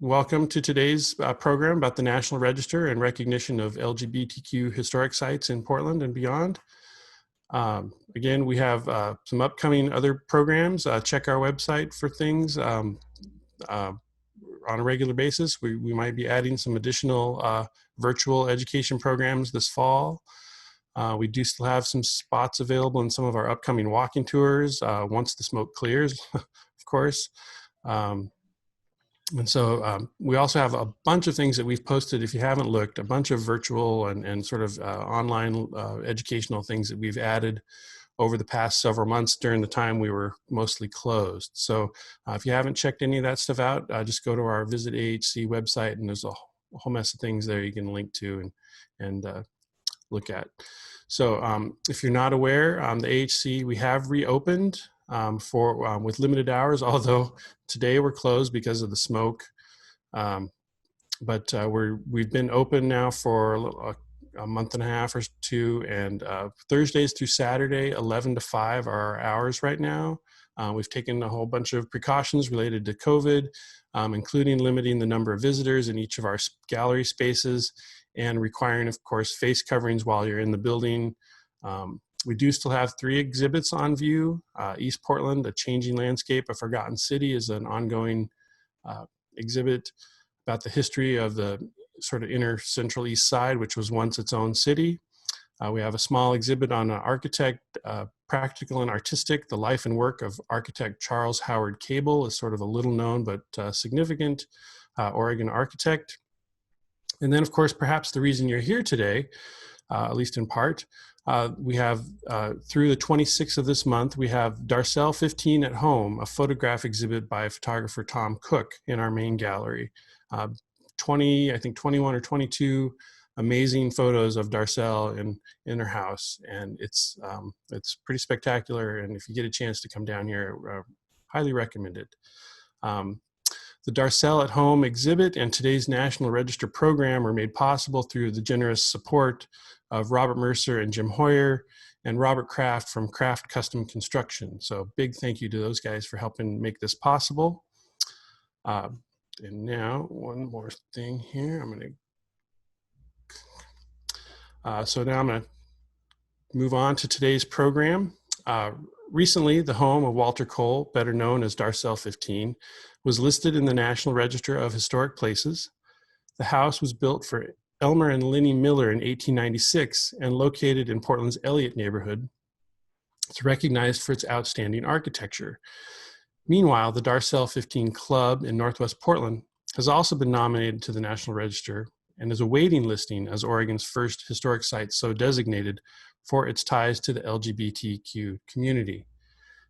welcome to today's program about the National Register and recognition of LGBTQ historic sites in Portland and beyond. Again, we have some upcoming other programs. Check our website for things on a regular basis. We might be adding some additional virtual education programs this fall. We do still have some spots available in some of our upcoming walking tours once the smoke clears, of course. And so we also have a bunch of things that we've posted, if you haven't looked, a bunch of virtual and sort of online educational things that we've added over the past several months during the time we were mostly closed. So if you haven't checked any of that stuff out, just go to our Visit AHC website, and there's a whole mess of things there you can link to and look at. So if you're not aware, the AHC, we have reopened with limited hours, although today we're closed because of the smoke. But we've been open now for a month and a half or two, and Thursdays through Saturday, 11 to 5 are our hours right now. We've taken a whole bunch of precautions related to COVID, including limiting the number of visitors in each of our gallery spaces and requiring, of course, face coverings while you're in the building. We do still have 3 exhibits on view. East Portland, A Changing Landscape, A Forgotten City is an ongoing exhibit about the history of the sort of inner central east side, which was once its own city. We have a small exhibit on an architect, practical and artistic, the life and work of architect Charles Howard Cable, is sort of a little known but significant Oregon architect. And then, of course, perhaps the reason you're here today, at least in part, we have, through the 26th of this month, we have Darcelle XV at Home, a photograph exhibit by photographer Tom Cook in our main gallery. 21 or 22 amazing photos of Darcelle in her house. And it's pretty spectacular. And if you get a chance to come down here, highly recommend it. The Darcelle at Home exhibit and today's National Register program were made possible through the generous support of Robert Mercer and Jim Hoyer and Robert Kraft from Kraft Custom Construction. So big thank you to those guys for helping make this possible. And now one more thing here. So now I'm going to move on to today's program. Recently, the home of Walter Cole, better known as Darcelle XV, was listed in the National Register of Historic Places. The house was built for Elmer and Linnie Miller in 1896 and located in Portland's Elliott neighborhood. It's recognized for its outstanding architecture. Meanwhile, the Darcelle XV Club in Northwest Portland has also been nominated to the National Register and is awaiting listing as Oregon's first historic site so designated for its ties to the LGBTQ community.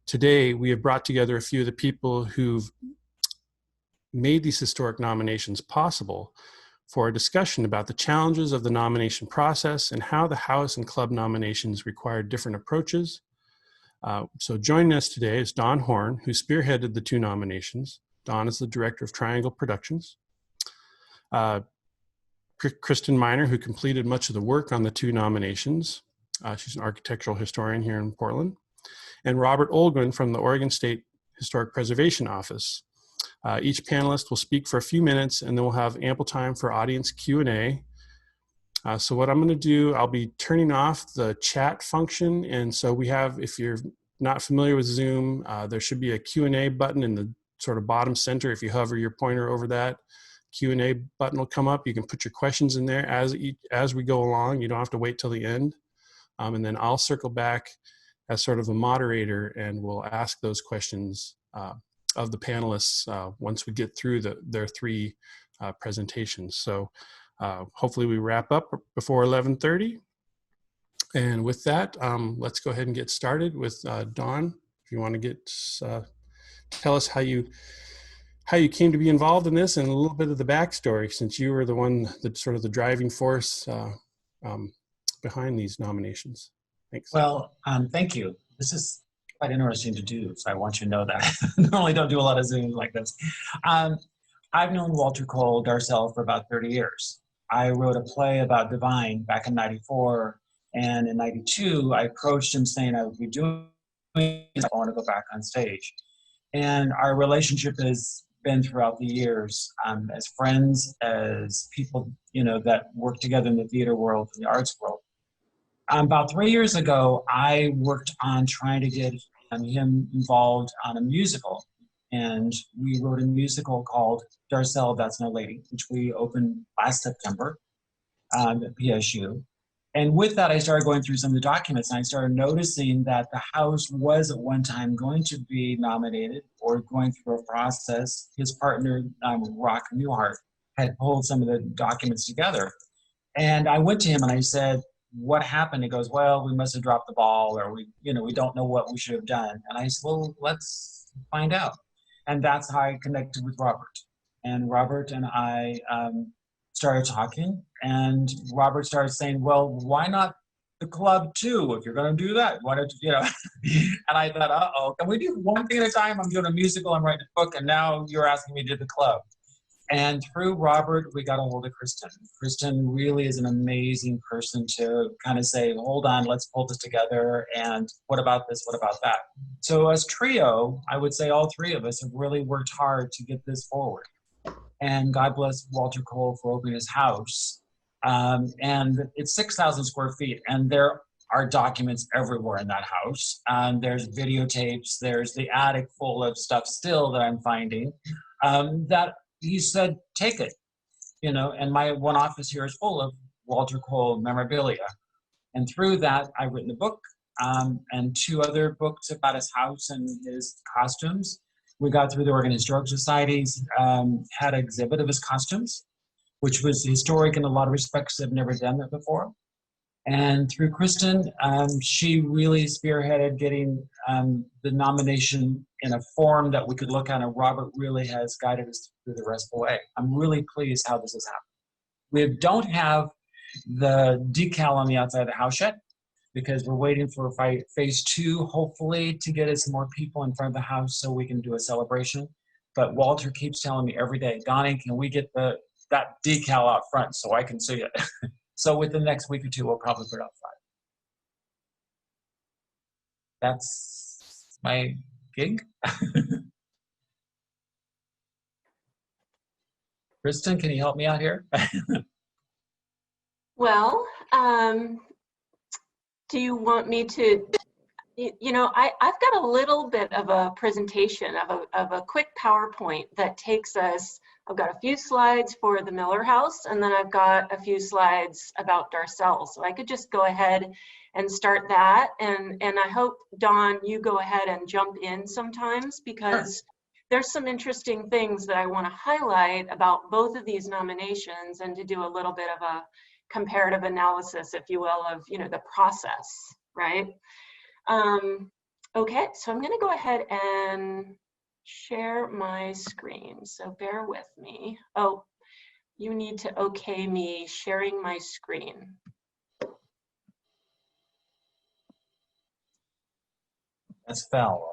Today, we have brought together a few of the people who've made these historic nominations possible for a discussion about the challenges of the nomination process and how the house and club nominations require different approaches. So joining us today is Don Horn, who spearheaded the 2 nominations. Don is the director of Triangle Productions. Kristen Minor, who completed much of the work on the 2 nominations. She's an architectural historian here in Portland. And Robert Olguin from the Oregon State Historic Preservation Office. Each panelist will speak for a few minutes, and then we'll have ample time for audience Q&A. So what I'm going to do, I'll be turning off the chat function. And so we have, if you're not familiar with Zoom, there should be a Q&A button in the sort of bottom center. If you hover your pointer over that, Q&A button will come up. You can put your questions in there as we go along. You don't have to wait till the end. And then I'll circle back as sort of a moderator, and we'll ask those questions of the panelists once we get through their 3 presentations. So hopefully we wrap up before 11:30. And with that, let's go ahead and get started with Dawn. If you want to tell us how you came to be involved in this and a little bit of the backstory, since you were the one that sort of the driving force behind these nominations. Thanks. Well, thank you. This is quite interesting to do, so I want you to know that. Normally don't do a lot of Zooms like this. I've known Walter Cole Darcelle for about 30 years. I wrote a play about Divine back in '94, and in '92, I approached him saying I would be doing, I want to go back on stage. And our relationship has been throughout the years, as friends, as people, you know, that work together in the theater world, in the arts world. About 3 years ago, I worked on trying to get him involved on a musical. And we wrote a musical called Darcelle, That's No Lady, which we opened last September at PSU. And with that, I started going through some of the documents, and I started noticing that the house was at one time going to be nominated or going through a process. His partner, Rock Newhart, had pulled some of the documents together. And I went to him and I said, what happened? He goes, well, we must have dropped the ball, or we don't know what we should have done. And I said, well, let's find out. And that's how I connected with Robert. And Robert and I started talking, and Robert started saying, well, why not the club too? If you're going to do that, why don't you, And I thought, uh-oh, can we do one thing at a time? I'm doing a musical, I'm writing a book, and now you're asking me to do the club. And through Robert, we got a hold of Kristen. Kristen really is an amazing person to kind of say, hold on, let's pull this together, and what about this, what about that? So as trio, I would say all three of us have really worked hard to get this forward. And God bless Walter Cole for opening his house. And it's 6,000 square feet, and there are documents everywhere in that house. There's videotapes, there's the attic full of stuff still that I'm finding, that he said, take it, and my one office here is full of Walter Cole memorabilia. And through that, I've written a book and 2 other books about his house and his costumes. We got through the Oregon Historical Society's had an exhibit of his costumes, which was historic in a lot of respects. I've never done that before. And through Kristen, she really spearheaded getting the nomination in a form that we could look at, and Robert really has guided us through the rest of the way. I'm really pleased how this has happened. We don't have the decal on the outside of the house yet, because we're waiting for phase 2, hopefully, to get us more people in front of the house so we can do a celebration. But Walter keeps telling me every day, Donnie, can we get that decal out front so I can see it? So within the next week or 2, we'll probably put it outside. That's my gig. Kristen, can you help me out here? Well, do you want me to, I've got a little bit of a presentation of a quick PowerPoint that takes us, I've got a few slides for the Miller House, and then I've got a few slides about Darcelle. So I could just go ahead and start that. And I hope, Dawn, you go ahead and jump in sometimes, because there's some interesting things that I want to highlight about both of these nominations, and to do a little bit of a comparative analysis, if you will, of the process, right? Okay, so I'm going to go ahead and share my screen, so bear with me. Oh, you need to okay me sharing my screen. That's Val.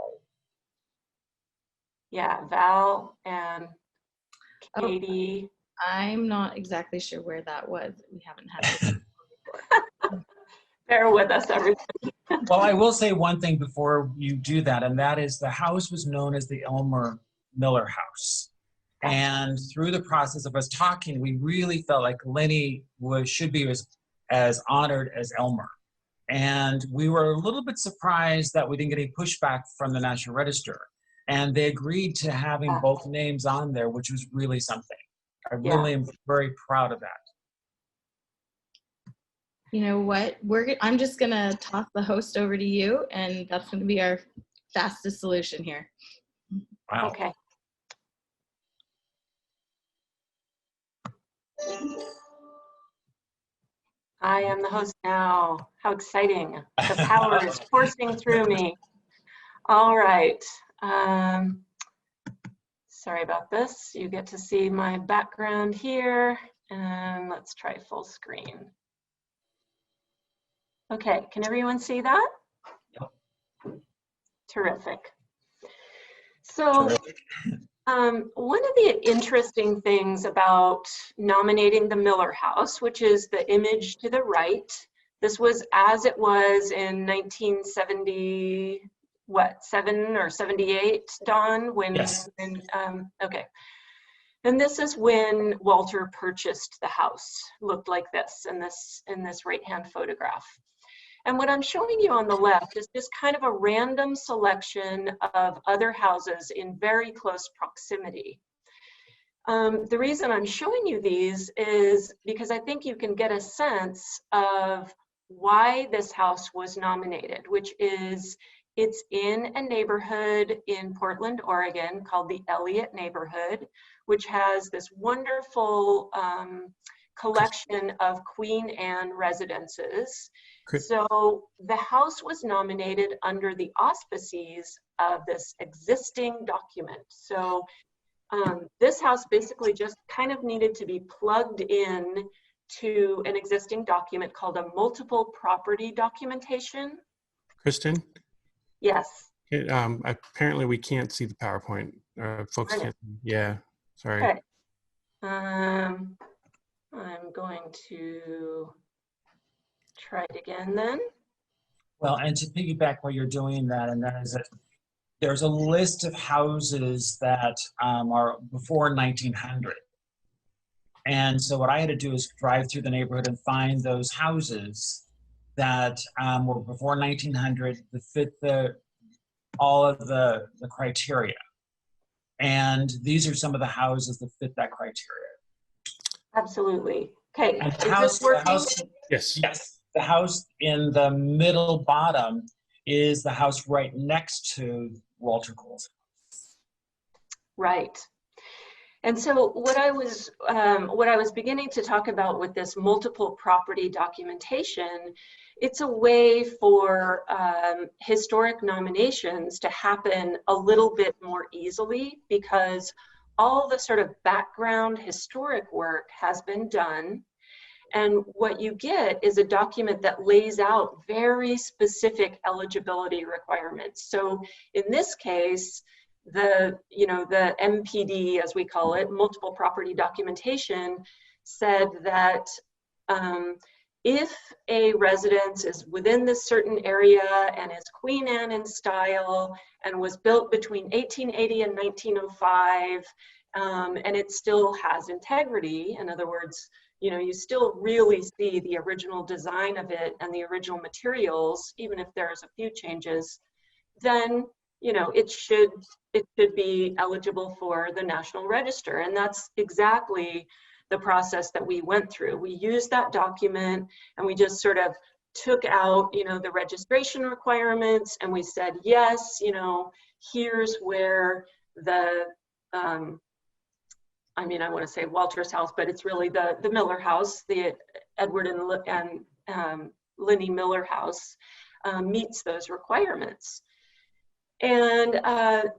Yeah, Val and Katie. I'm not exactly sure where that was. We haven't had it before. Bear with us, everybody. Well, I will say one thing before you do that, and that is the house was known as the Elmer Miller House. And through the process of us talking, we really felt like Lenny should be as honored as Elmer. And we were a little bit surprised that we didn't get any pushback from the National Register. And they agreed to having both names on there, which was really something. I really am very proud of that. You know what? I'm just gonna toss the host over to you, and that's gonna be our fastest solution here. Wow. Okay. I am the host now. How exciting. The power is coursing through me. All right. Sorry about this. You get to see my background here, and let's try full screen. Okay, can everyone see that? Yep. Terrific. So one of the interesting things about nominating the Miller House, which is the image to the right, this was as it was in 1970, what, 7 or 78, Dawn? Yes. Okay. And this is when Walter purchased the house. Looked like this in this right-hand photograph. And what I'm showing you on the left is just kind of a random selection of other houses in very close proximity. The reason I'm showing you these is because I think you can get a sense of why this house was nominated, which is it's in a neighborhood in Portland, Oregon called the Elliott neighborhood, which has this wonderful collection of Queen Anne residences. So the house was nominated under the auspices of this existing document. So this house basically just kind of needed to be plugged in to an existing document called a multiple property documentation. Kristen? Yes. Apparently we can't see the PowerPoint. Folks can't. Yeah, sorry. Okay. I'm going to try it again then. Well, and to piggyback while you're doing that, and that is that there's a list of houses that are before 1900. And so what I had to do is drive through the neighborhood and find those houses that were before 1900 that fit all of the criteria. And these are some of the houses that fit that criteria. Absolutely. Okay. And Is this working? Yes. Yes. The house in the middle bottom is the house right next to Walter Cole's house. Right. And so what I was beginning to talk about with this multiple property documentation, it's a way for historic nominations to happen a little bit more easily because all the sort of background historic work has been done. And what you get is a document that lays out very specific eligibility requirements. So in this case, the MPD, as we call it, multiple property documentation, said that if a residence is within this certain area and is Queen Anne in style and was built between 1880 and 1905, and it still has integrity, in other words, you still really see the original design of it and the original materials, even if there's a few changes, then it should be eligible for the National Register. And that's exactly the process that we went through. We used that document and we just sort of took out, the registration requirements, and we said, yes, here's where the, I want to say Walter's house, but it's really the Miller house, the Edward and Linnie Miller house meets those requirements. And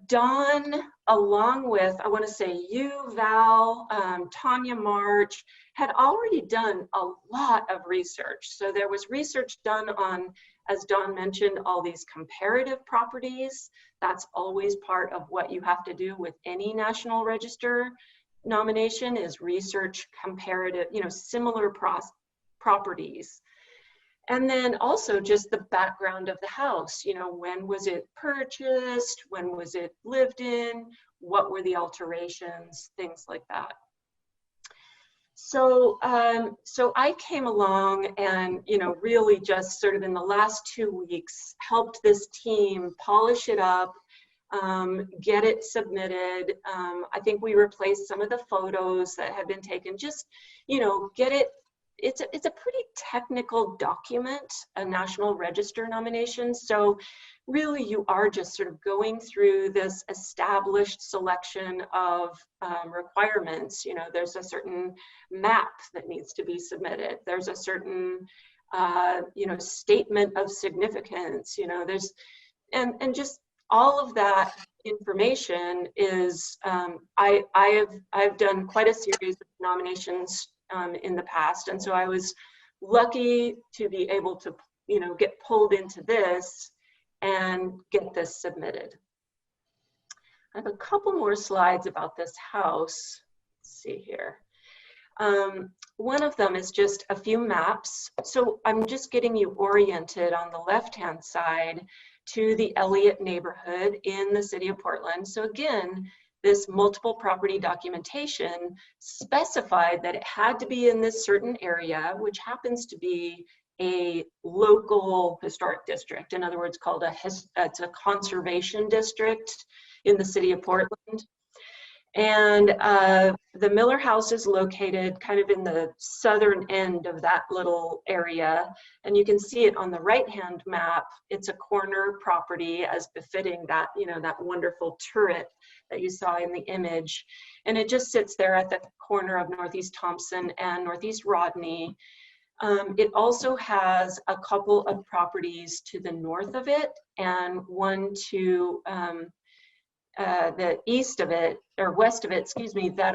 Dawn, along with, I want to say you, Val, Tanya March, had already done a lot of research. So there was research done on, as Dawn mentioned, all these comparative properties. That's always part of what you have to do with any National Register nomination is research comparative, similar properties. And then also just the background of the house, when was it purchased? When was it lived in? What were the alterations? Things like that. So, so I came along and, really just sort of in the last 2 weeks, helped this team polish it up, get it submitted. I think we replaced some of the photos that had been taken, just, get it. It's a pretty technical document, a National Register nomination. So really you are just sort of going through this established selection of requirements. There's a certain map that needs to be submitted. There's a certain, statement of significance, there's, and just all of that information is, I've done quite a series of nominations in the past. And so I was lucky to be able to, get pulled into this and get this submitted. I have a couple more slides about this house. Let's see here. One of them is just a few maps. So I'm just getting you oriented on the left-hand side. to the Elliott neighborhood in the city of Portland. So again, this multiple property documentation specified that it had to be in this certain area, which happens to be a local historic district. In other words, called it's a conservation district in the city of Portland. And the Miller house is located kind of in the southern end of that little area. And you can see it on the right-hand map. It's a corner property as befitting that, that wonderful turret that you saw in the image. And it just sits there at the corner of Northeast Thompson and Northeast Rodney. It also has a couple of properties to the north of it and one to the east of it, or west of it, excuse me, that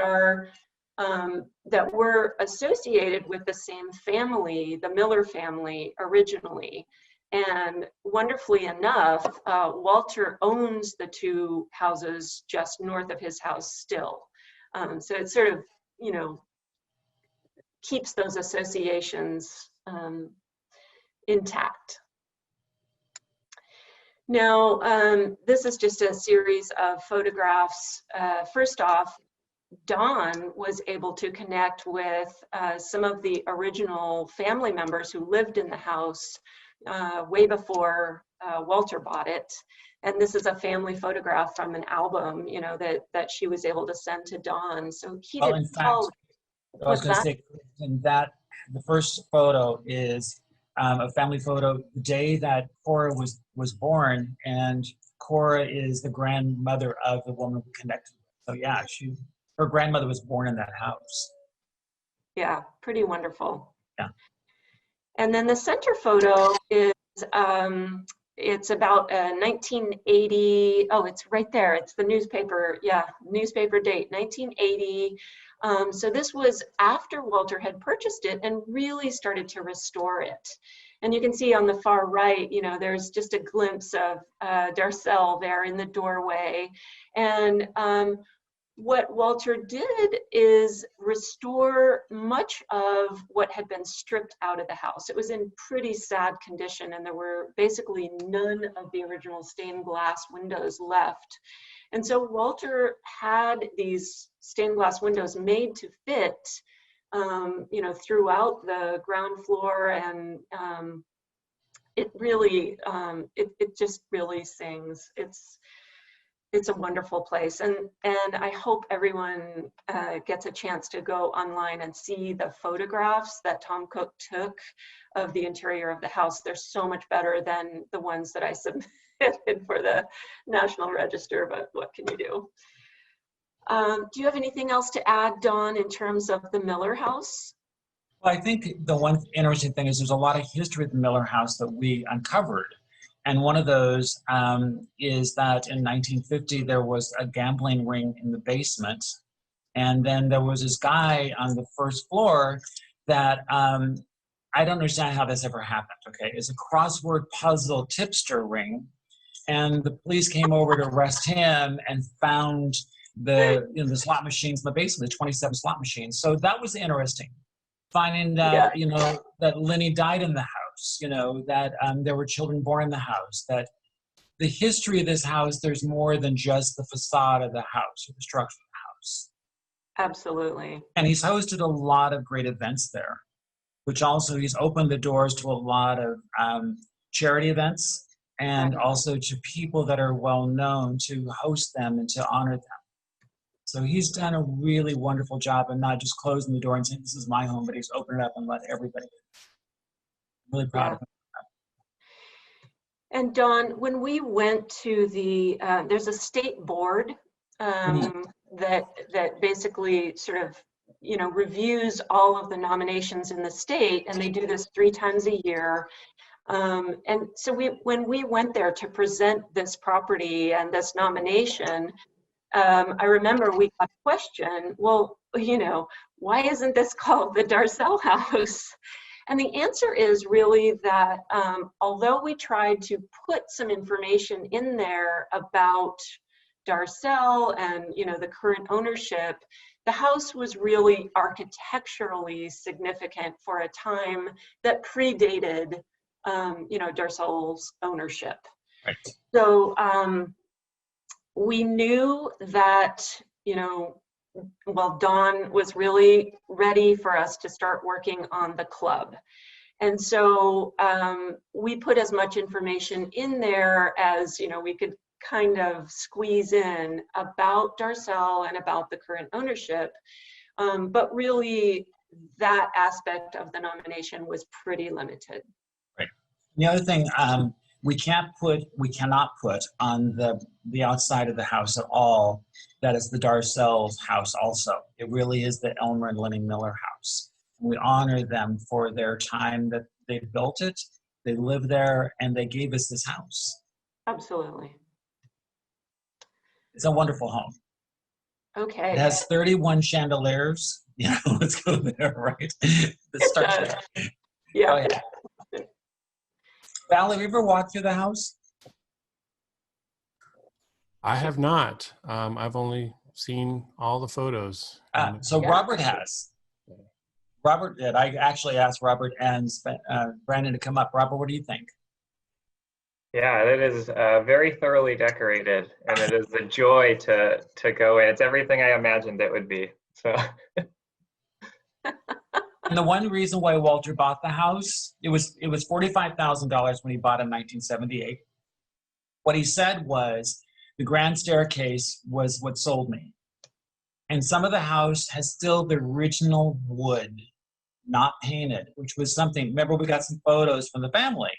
were associated with the same family, the Miller family originally. And wonderfully enough, Walter owns the two houses just north of his house still. So it sort of, keeps those associations intact. Now, this is just a series of photographs. First off, Dawn was able to connect with some of the original family members who lived in the house way before Walter bought it. And this is a family photograph from an album, that she was able to send to Dawn. So he Well, did in fact, I was going to say, the first photo is a family photo the day that Cora was born, and Cora is the grandmother of the woman who connected with. So yeah, her grandmother was born in that house. Yeah, pretty wonderful. Yeah. And then the center photo is it's about 1980. Oh, it's right there. It's the newspaper. Yeah, newspaper date, 1980. So this was after Walter had purchased it and really started to restore it. And you can see on the far right, there's just a glimpse of Darcelle there in the doorway. And what Walter did is restore much of what had been stripped out of the house. It was in pretty sad condition, and there were basically none of the original stained glass windows left. And so Walter had these stained glass windows made to fit, throughout the ground floor, and it really, it just really sings. It's a wonderful place, and I hope everyone gets a chance to go online and see the photographs that Tom Cook took of the interior of the house. They're so much better than the ones that I submitted for the National Register, but what can you do? Do you have anything else to add, Dawn, in terms of the Miller house? Well, I think the one interesting thing is there's a lot of history of the Miller house that we uncovered. And one of those is that in 1950, there was a gambling ring in the basement. And then there was this guy on the first floor that, I don't understand how this ever happened, okay? It's a crossword puzzle tipster ring. And the police came over to arrest him and found the slot machines in the basement, the 27 slot machines. So that was interesting. Finding that, that Lenny died in the house, that there were children born in the house, that the history of this house, there's more than just the facade of the house or the structure of the house. Absolutely. And he's hosted a lot of great events there, which also he's opened the doors to a lot of charity events and also to people that are well known to host them and to honor them. So he's done a really wonderful job of not just closing the door and saying, this is my home, but he's opened it up and let everybody in. I'm really proud of him. And Dawn, when we went to there's a state board that basically sort of, reviews all of the nominations in the state, and they do this 3 times a year. And so when we went there to present this property and this nomination, I remember we got a question, well, why isn't this called the Darcelle house? And the answer is really that although we tried to put some information in there about Darcelle and the current ownership, the house was really architecturally significant for a time that predated Darcelle's ownership. Right. So we knew that, you know, well, Dawn was really ready for us to start working on the club. And so we put as much information in there as, you know, we could kind of squeeze in about Darcelle and about the current ownership. But really, that aspect of the nomination was pretty limited. Right. The other thing, we cannot put on the outside of the house at all that is the Darcelle's house also. It really is the Elmer and Linnie Miller house. We honor them for their time that they built it, they lived there, and they gave us this house. Absolutely. It's a wonderful home. Okay. It has 31 chandeliers. You know, let's go there, right? The structure. Yeah. Oh, yeah. Val, have you ever walked through the house? I have not. I've only seen all the photos. So Yeah. Robert has. Robert did. I actually asked Robert and Brandon to come up. Robert, what do you think? Yeah, it is very thoroughly decorated, and it is a joy to go in. It's everything I imagined it would be. So. And the one reason why Walter bought the house, it was $45,000 when he bought it in 1978. What he said was, the grand staircase was what sold me. And some of the house has still the original wood, not painted, which was something. Remember, we got some photos from the family.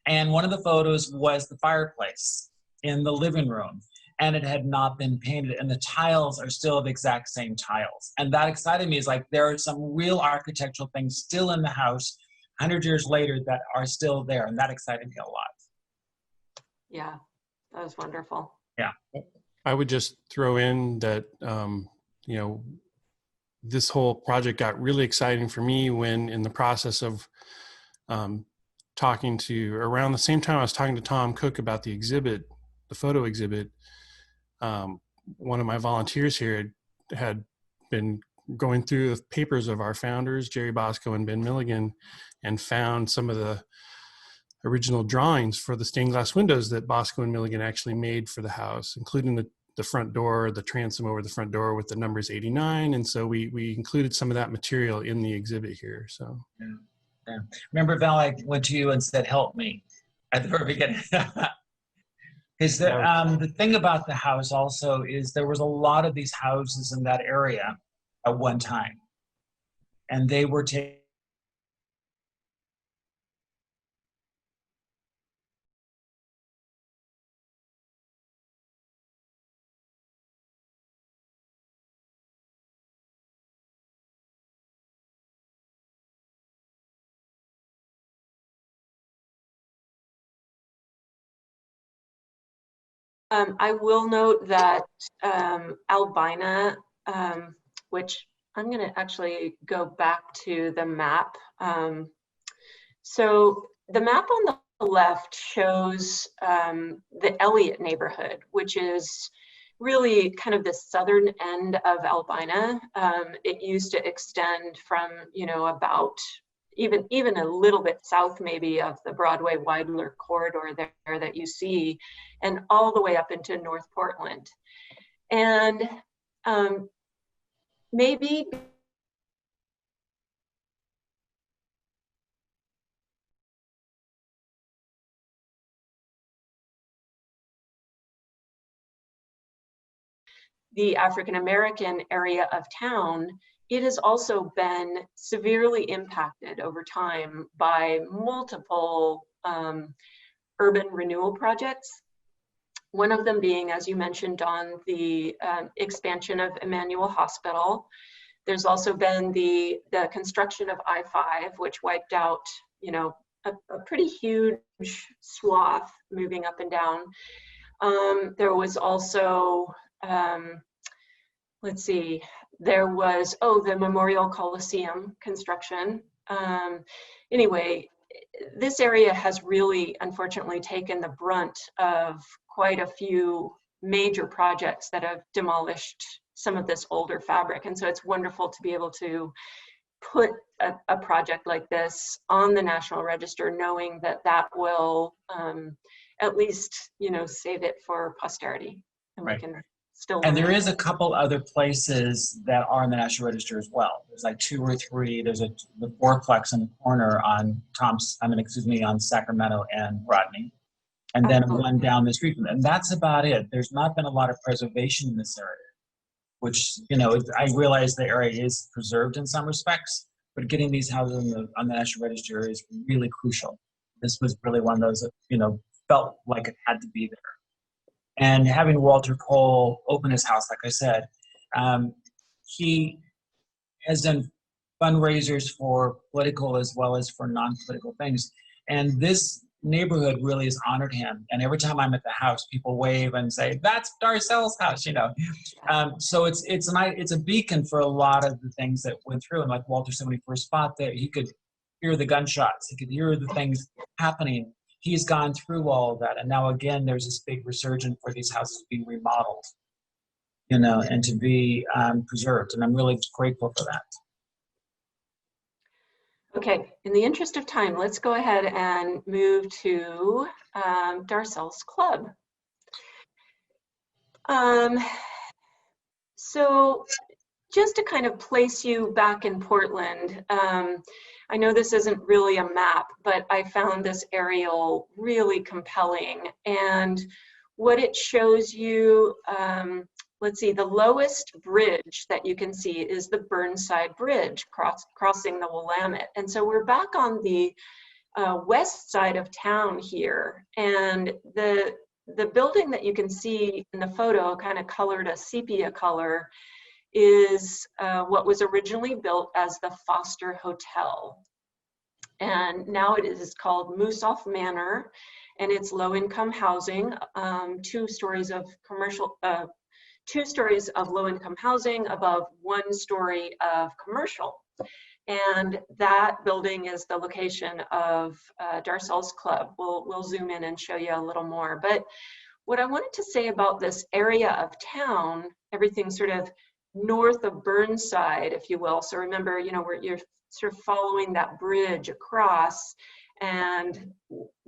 And one of the photos was the fireplace in the living room. And it had not been painted. And the tiles are still the exact same tiles. And that excited me. Is like, there are some real architectural things still in the house 100 years later that are still there. And that excited me a lot. Yeah, that was wonderful. Yeah. I would just throw in that, you know, this whole project got really exciting for me when in the process of talking to, around the same time I was talking to Tom Cook about the exhibit, the photo exhibit, one of my volunteers here had been going through the papers of our founders, Jerry Bosco and Ben Milligan, and found some of the original drawings for the stained glass windows that Bosco and Milligan actually made for the house, including the front door, the transom over the front door with the numbers 89. And so we included some of that material in the exhibit here. So. Yeah. Remember, Val, I went to you and said, help me at the very beginning. Because the thing about the house also is there was a lot of these houses in that area at one time. And they were taken. I will note that Albina, which I'm going to actually go back to the map. So the map on the left shows the Elliott neighborhood, which is really kind of the southern end of Albina. It used to extend from, you know, about even a little bit south maybe of the Broadway Weidler corridor there that you see, and all the way up into North Portland. And maybe the African-American area of town, it has also been severely impacted over time by multiple urban renewal projects. One of them being, as you mentioned, Dawn, the expansion of Emmanuel Hospital. There's also been the construction of I-5, which wiped out, you know, a pretty huge swath moving up and down. There was also, let's see, there was, the Memorial Coliseum construction. Anyway, this area has really, unfortunately, taken the brunt of quite a few major projects that have demolished some of this older fabric. And so it's wonderful to be able to put a project like this on the National Register, knowing that that will at least, you know, save it for posterity, and Right. we can still. And learn there it. is a couple other places that are in the National Register as well. There's like 2 or 3. There's the fourplex in the corner on on Sacramento and Rodney, and then one down the street from them. And that's about it. There's not been a lot of preservation in this area, which, you know, I realize the area is preserved in some respects, but getting these houses on the National Register is really crucial. This was really one of those that, you know, felt like it had to be there. And having Walter Cole open his house, like I said, he has done fundraisers for political as well as for non-political things. And this neighborhood really has honored him. And every time I'm at the house, people wave and say, "That's Darcelle's house," you know. So it's a beacon for a lot of the things that went through. And like Walter said, when he first fought there, he could hear the gunshots. He could hear the things happening. He's gone through all of that. And now again, there's this big resurgence for these houses being remodeled, you know, and to be preserved. And I'm really grateful for that. Okay, in the interest of time, let's go ahead and move to Darcelle's club. So just to kind of place you back in Portland, I know this isn't really a map, but I found this aerial really compelling. And what it shows you, let's see, the lowest bridge that you can see is the Burnside Bridge crossing the Willamette. And so we're back on the west side of town here. And the building that you can see in the photo, kind of colored a sepia color, is what was originally built as the Foster Hotel. And now it is called Mooseoff Manor, and it's low-income housing, 2 stories of commercial, 2 stories of low-income housing above 1 story of commercial. And that building is the location of Darcelle's club. We'll zoom in and show you a little more. But what I wanted to say about this area of town, everything sort of north of Burnside, if you will. So remember, you know, you're sort of following that bridge across, and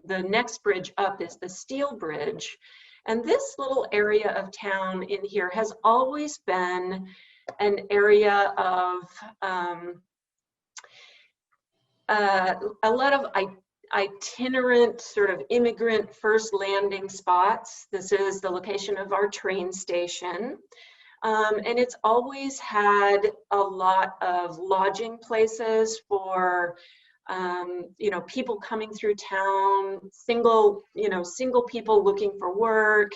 the next bridge up is the Steel Bridge. And this little area of town in here has always been an area of a lot of itinerant sort of immigrant first landing spots. This is the location of our train station. And it's always had a lot of lodging places for, you know, people coming through town, single people looking for work.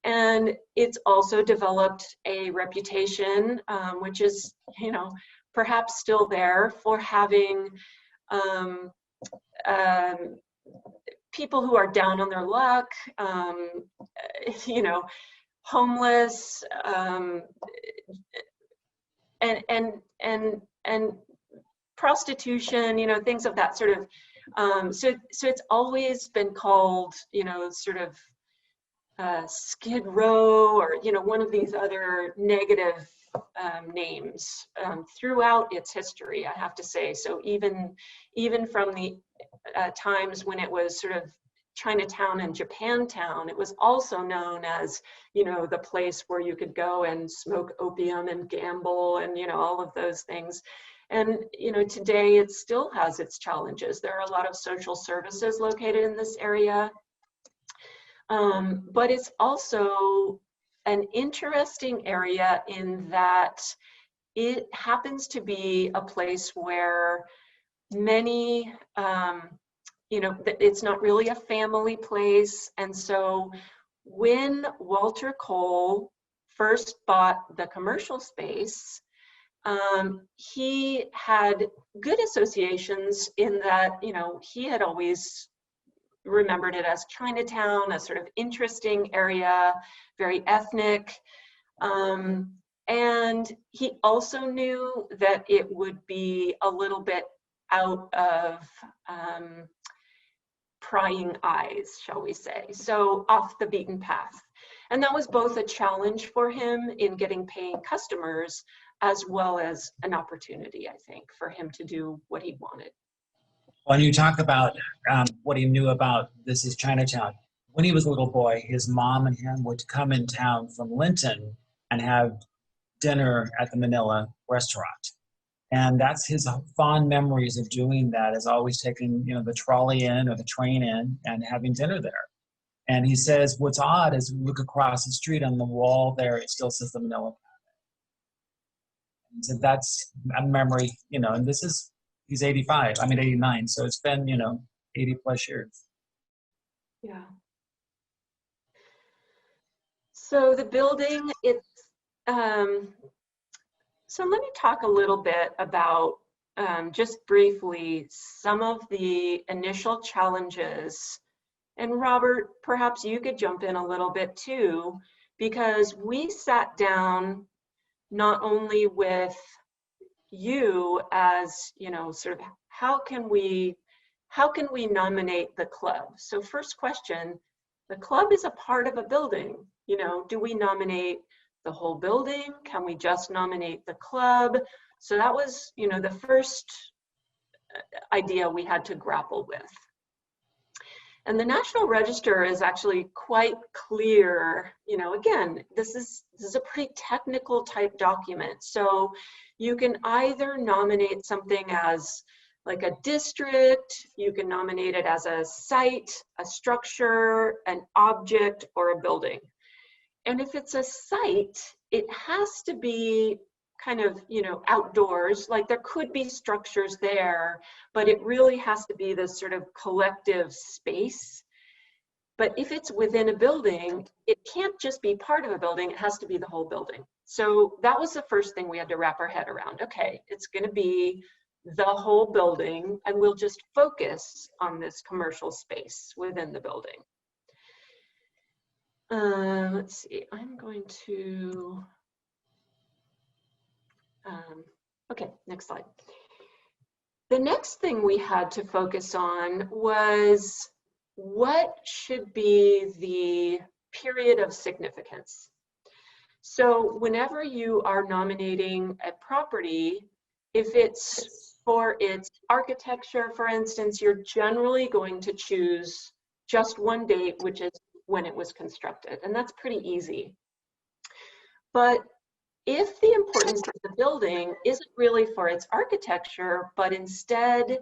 And it's also developed a reputation, which is, you know, perhaps still there, for having people who are down on their luck, you know, homeless, and prostitution, you know, things of that sort of. So it's always been called, you know, sort of Skid Row, or, you know, one of these other negative names throughout its history, I have to say. So even from the times when it was sort of Chinatown and Japantown, it was also known as, you know, the place where you could go and smoke opium and gamble and, you know, all of those things. And, you know, today it still has its challenges. There are a lot of social services located in this area. But it's also an interesting area in that it happens to be a place where many, you know, it's not really a family place. And so when Walter Cole first bought the commercial space, he had good associations in that, you know, he had always remembered it as Chinatown, a sort of interesting area, very ethnic. And he also knew that it would be a little bit out of prying eyes, shall we say, so off the beaten path. And that was both a challenge for him in getting paying customers, as well as an opportunity, I think, for him to do what he wanted. When you talk about what he knew about this is Chinatown, when he was a little boy, his mom and him would come in town from Linton and have dinner at the Manila restaurant. And that's his fond memories of doing that, is always taking, the trolley in or the train in and having dinner there. And he says, what's odd is we look across the street on the wall there, it still says the Manila. And so that's a memory, and he's 89. So it's been, 80 plus years. Yeah. So the building, so let me talk a little bit about, just briefly, some of the initial challenges. And Robert, perhaps you could jump in a little bit too, because we sat down not only with you as, sort of how can we nominate the club? So first question, the club is a part of a building. Do we nominate the whole building? Can we just nominate the club? So that was, the first idea we had to grapple with. And the National Register is actually quite clear. Again, this is a pretty technical type document. So you can either nominate something as like a district, you can nominate it as a site, a structure, an object, or a building. And if it's a site, it has to be kind of, outdoors. Like there could be structures there, but it really has to be this sort of collective space. But if it's within a building, it can't just be part of a building, it has to be the whole building. So that was the first thing we had to wrap our head around. Okay, it's gonna be the whole building, and we'll just focus on this commercial space within the building. Let's see, I'm going to, okay, next slide. The next thing we had to focus on was what should be the period of significance. So whenever you are nominating a property, if it's for its architecture, for instance, you're generally going to choose just one date, which is when it was constructed, and that's pretty easy. But if the importance of the building isn't really for its architecture, but instead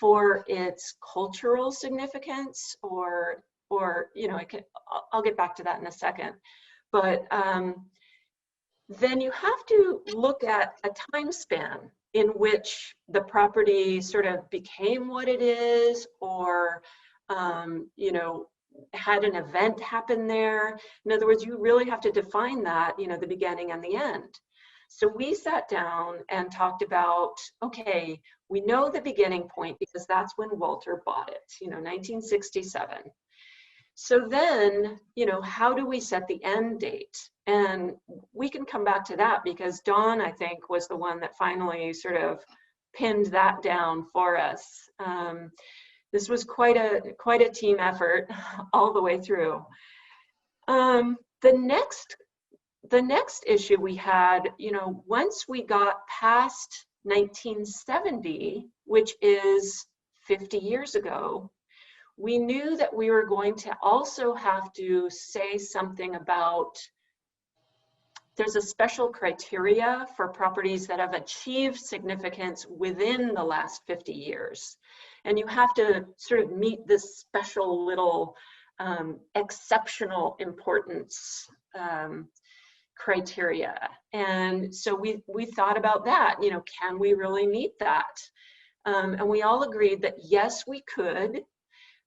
for its cultural significance, or I'll get back to that in a second, but then you have to look at a time span in which the property sort of became what it is, or had an event happen there. In other words, you really have to define that, the beginning and the end. So we sat down and talked about, okay, we know the beginning point because that's when Walter bought it, 1967. So then, how do we set the end date? And we can come back to that because Dawn, I think, was the one that finally sort of pinned that down for us. This was quite a team effort all the way through. The next issue we had, once we got past 1970, which is 50 years ago, we knew that we were going to also have to say something about, there's a special criteria for properties that have achieved significance within the last 50 years. And you have to sort of meet this special little exceptional importance criteria. And so we thought about that, can we really meet that? And we all agreed that yes, we could.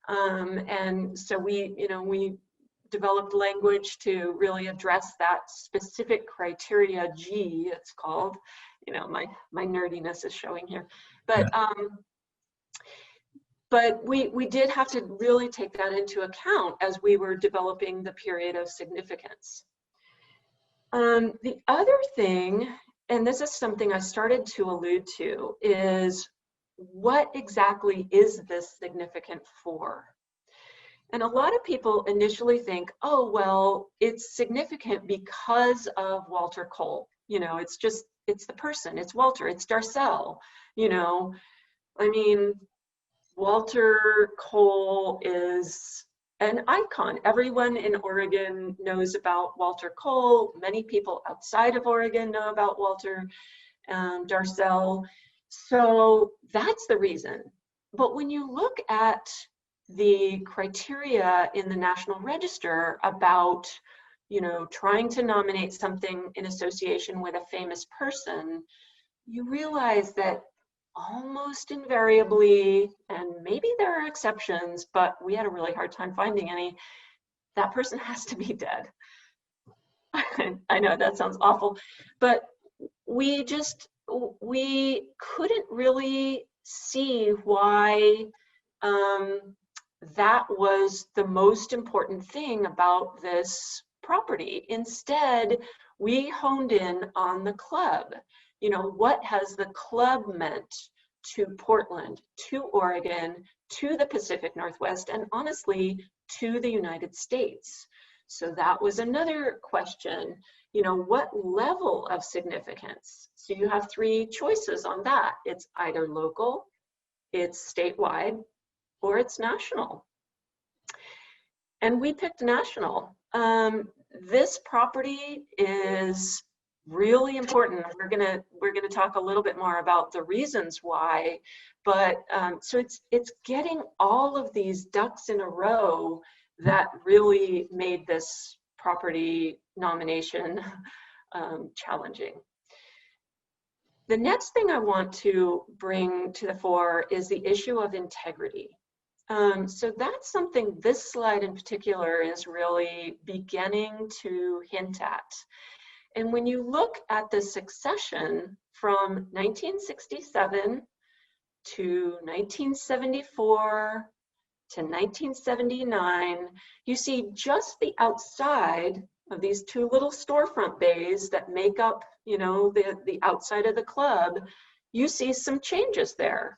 And so we developed language to really address that specific criteria G, it's called. My nerdiness is showing here. But we did have to really take that into account as we were developing the period of significance. The other thing, and this is something I started to allude to, is what exactly is this significant for? And a lot of people initially think, oh, well, it's significant because of Walter Cole. It's the person, it's Walter, it's Darcelle. Walter Cole is an icon. Everyone in Oregon knows about Walter Cole. Many people outside of Oregon know about Walter Darcelle. So that's the reason. But when you look at the criteria in the National Register about, you know, trying to nominate something in association with a famous person, you realize that almost invariably, and maybe there are exceptions, but we had a really hard time finding any, that person has to be dead. I know that sounds awful, but we couldn't really see why that was the most important thing about this property. Instead, we honed in on the club. You know, what has the club meant to Portland, to Oregon, to the Pacific Northwest, and honestly, to the United States? So that was another question. You know, what level of significance? So you have three choices on that. It's either local, it's statewide, or it's national. And we picked national. This property is really important. We're gonna talk a little bit more about the reasons why, but so it's getting all of these ducks in a row that really made this property nomination challenging. The next thing I want to bring to the fore is the issue of integrity. So that's something this slide in particular is really beginning to hint at. And when you look at the succession from 1967 to 1974 to 1979, you see just the outside of these two little storefront bays that make up, you know, the outside of the club, you see some changes there.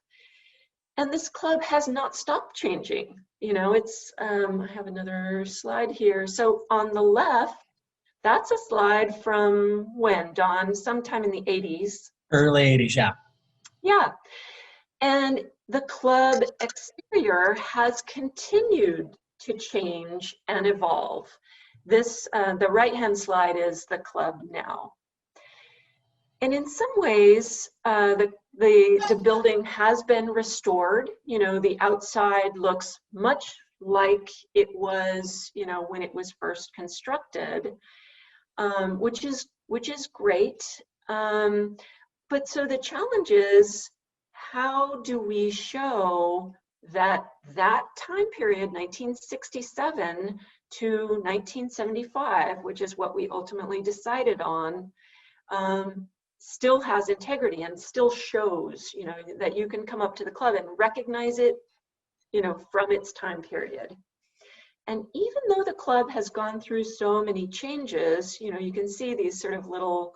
And this club has not stopped changing. You know, it's, I have another slide here. So on the left, that's a slide from when, Dawn? Sometime in the 80s. Early 80s, yeah. Yeah. And the club exterior has continued to change and evolve. This, the right-hand slide is the club now. And in some ways, the building has been restored. You know, the outside looks much like it was, you know, when it was first constructed, which is great. But so the challenge is, how do we show that that time period, 1967 to 1975, which is what we ultimately decided on, still has integrity and still shows, you know, that you can come up to the club and recognize it, you know, from its time period. And even though the club has gone through so many changes, you know, you can see these sort of little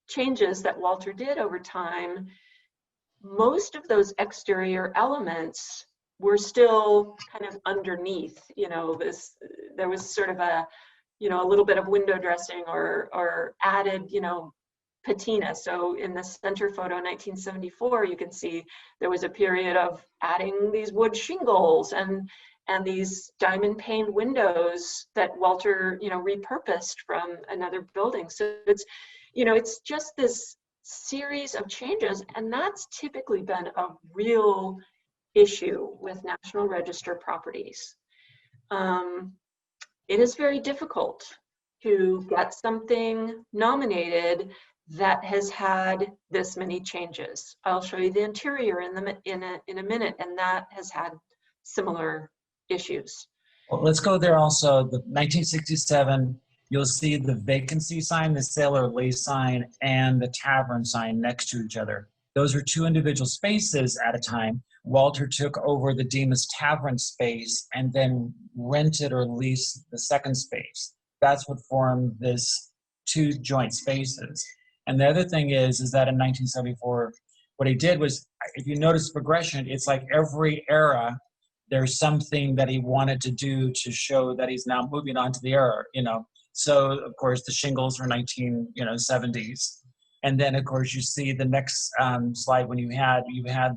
changes that Walter did over time. Most of those exterior elements were still kind of underneath, you know, there was sort of a, you know, a little bit of window dressing or added, you know, patina. So in the center photo, 1974, you can see there was a period of adding these wood shingles and these diamond paned windows that Walter, you know, repurposed from another building. So it's, you know, it's just this series of changes, and that's typically been a real issue with National Register properties. It is very difficult to get something nominated that has had this many changes. I'll show you the interior in a minute, and that has had similar issues. Well, let's go there also. The 1967, you'll see the vacancy sign, the sale or lease sign, and the tavern sign next to each other. Those are two individual spaces at a time. Walter took over the Demas Tavern space and then rented or leased the second space. That's what formed this two joint spaces. And the other thing is that in 1974, what he did was, if you notice progression, it's like every era, there's something that he wanted to do to show that he's now moving on to the era, you know. So, of course, the shingles were 1970s. And then, of course, you see the next slide when you had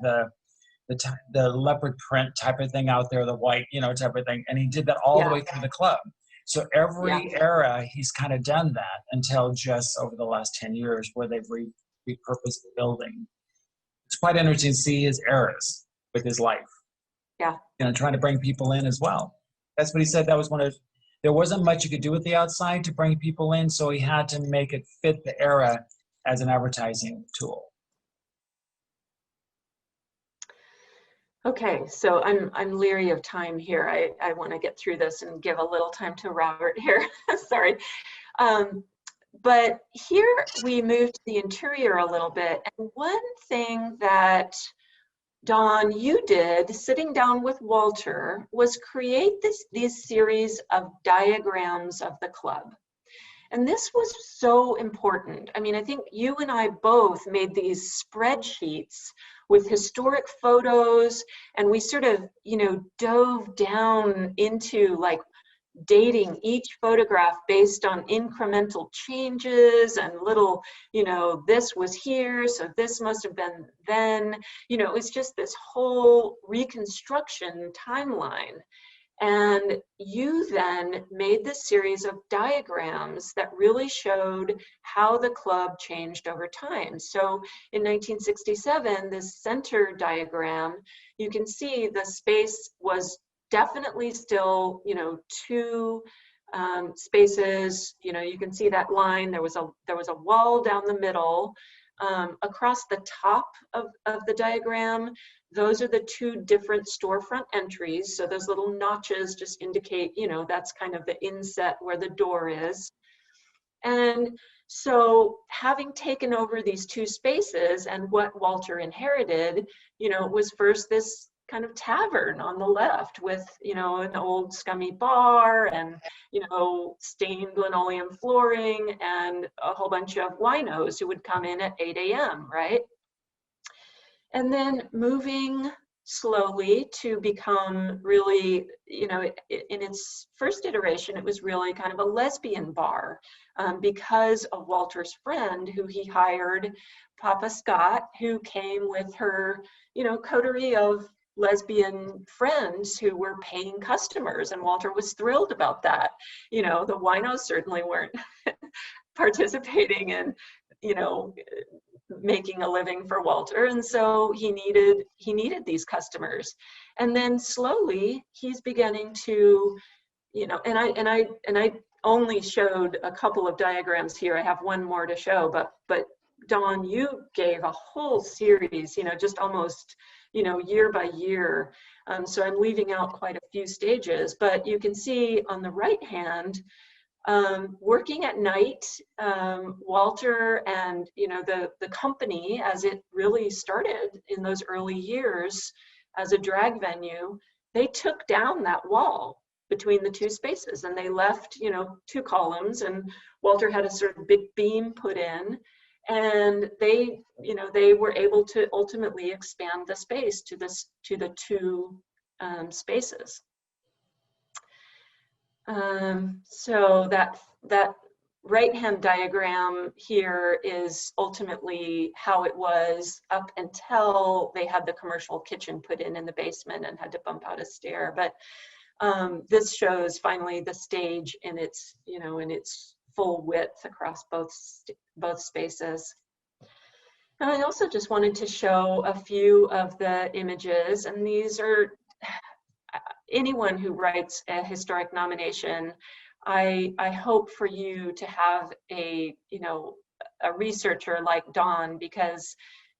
the the leopard print type of thing out there, the white, type of thing. And he did that all the way through the club. So every era, he's kind of done that until just over the last 10 years where they've repurposed the building. It's quite interesting to see his eras with his life. Yeah. Trying to bring people in as well. That's what he said. That was there wasn't much you could do with the outside to bring people in, so he had to make it fit the era as an advertising tool. Okay, so I'm leery of time here. I want to get through this and give a little time to Robert here. Sorry. But here we moved to the interior a little bit. And one thing that, Dawn, you did sitting down with Walter was create these series of diagrams of the club. And this was so important. I mean, I think you and I both made these spreadsheets with historic photos, and we sort of, dove down into like dating each photograph based on incremental changes and little, this was here, so this must have been then. It was just this whole reconstruction timeline. And you then made this series of diagrams that really showed how the club changed over time. So in 1967, this center diagram, you can see the space was definitely still, two spaces. You can see that line. There was a wall down the middle. Across the top of the diagram, those are the two different storefront entries. So those little notches just indicate, that's kind of the inset where the door is. And so having taken over these two spaces, and what Walter inherited, was first this kind of tavern on the left with, an old scummy bar and, stained linoleum flooring and a whole bunch of winos who would come in at 8 a.m., right? And then moving slowly to become really, in its first iteration, it was really kind of a lesbian bar because of Walter's friend who he hired, Papa Scott, who came with her, coterie of lesbian friends who were paying customers, and Walter was thrilled about that. The winos certainly weren't participating in, making a living for Walter, and so he needed these customers. And then slowly he's beginning to, and I only showed a couple of diagrams here. I have one more to show, but Dawn, you gave a whole series, just almost, year by year. So I'm leaving out quite a few stages, but you can see on the right hand, working at night, Walter and the company, as it really started in those early years as a drag venue, they took down that wall between the two spaces and they left two columns, and Walter had a sort of big beam put in, and they were able to ultimately expand the space to the two spaces. So that right-hand diagram here is ultimately how it was up until they had the commercial kitchen put in the basement and had to bump out a stair. But this shows finally the stage in its, in its full width across both spaces. And I also just wanted to show a few of the images, and these are anyone who writes a historic nomination. I hope for you to have a researcher like Dawn, because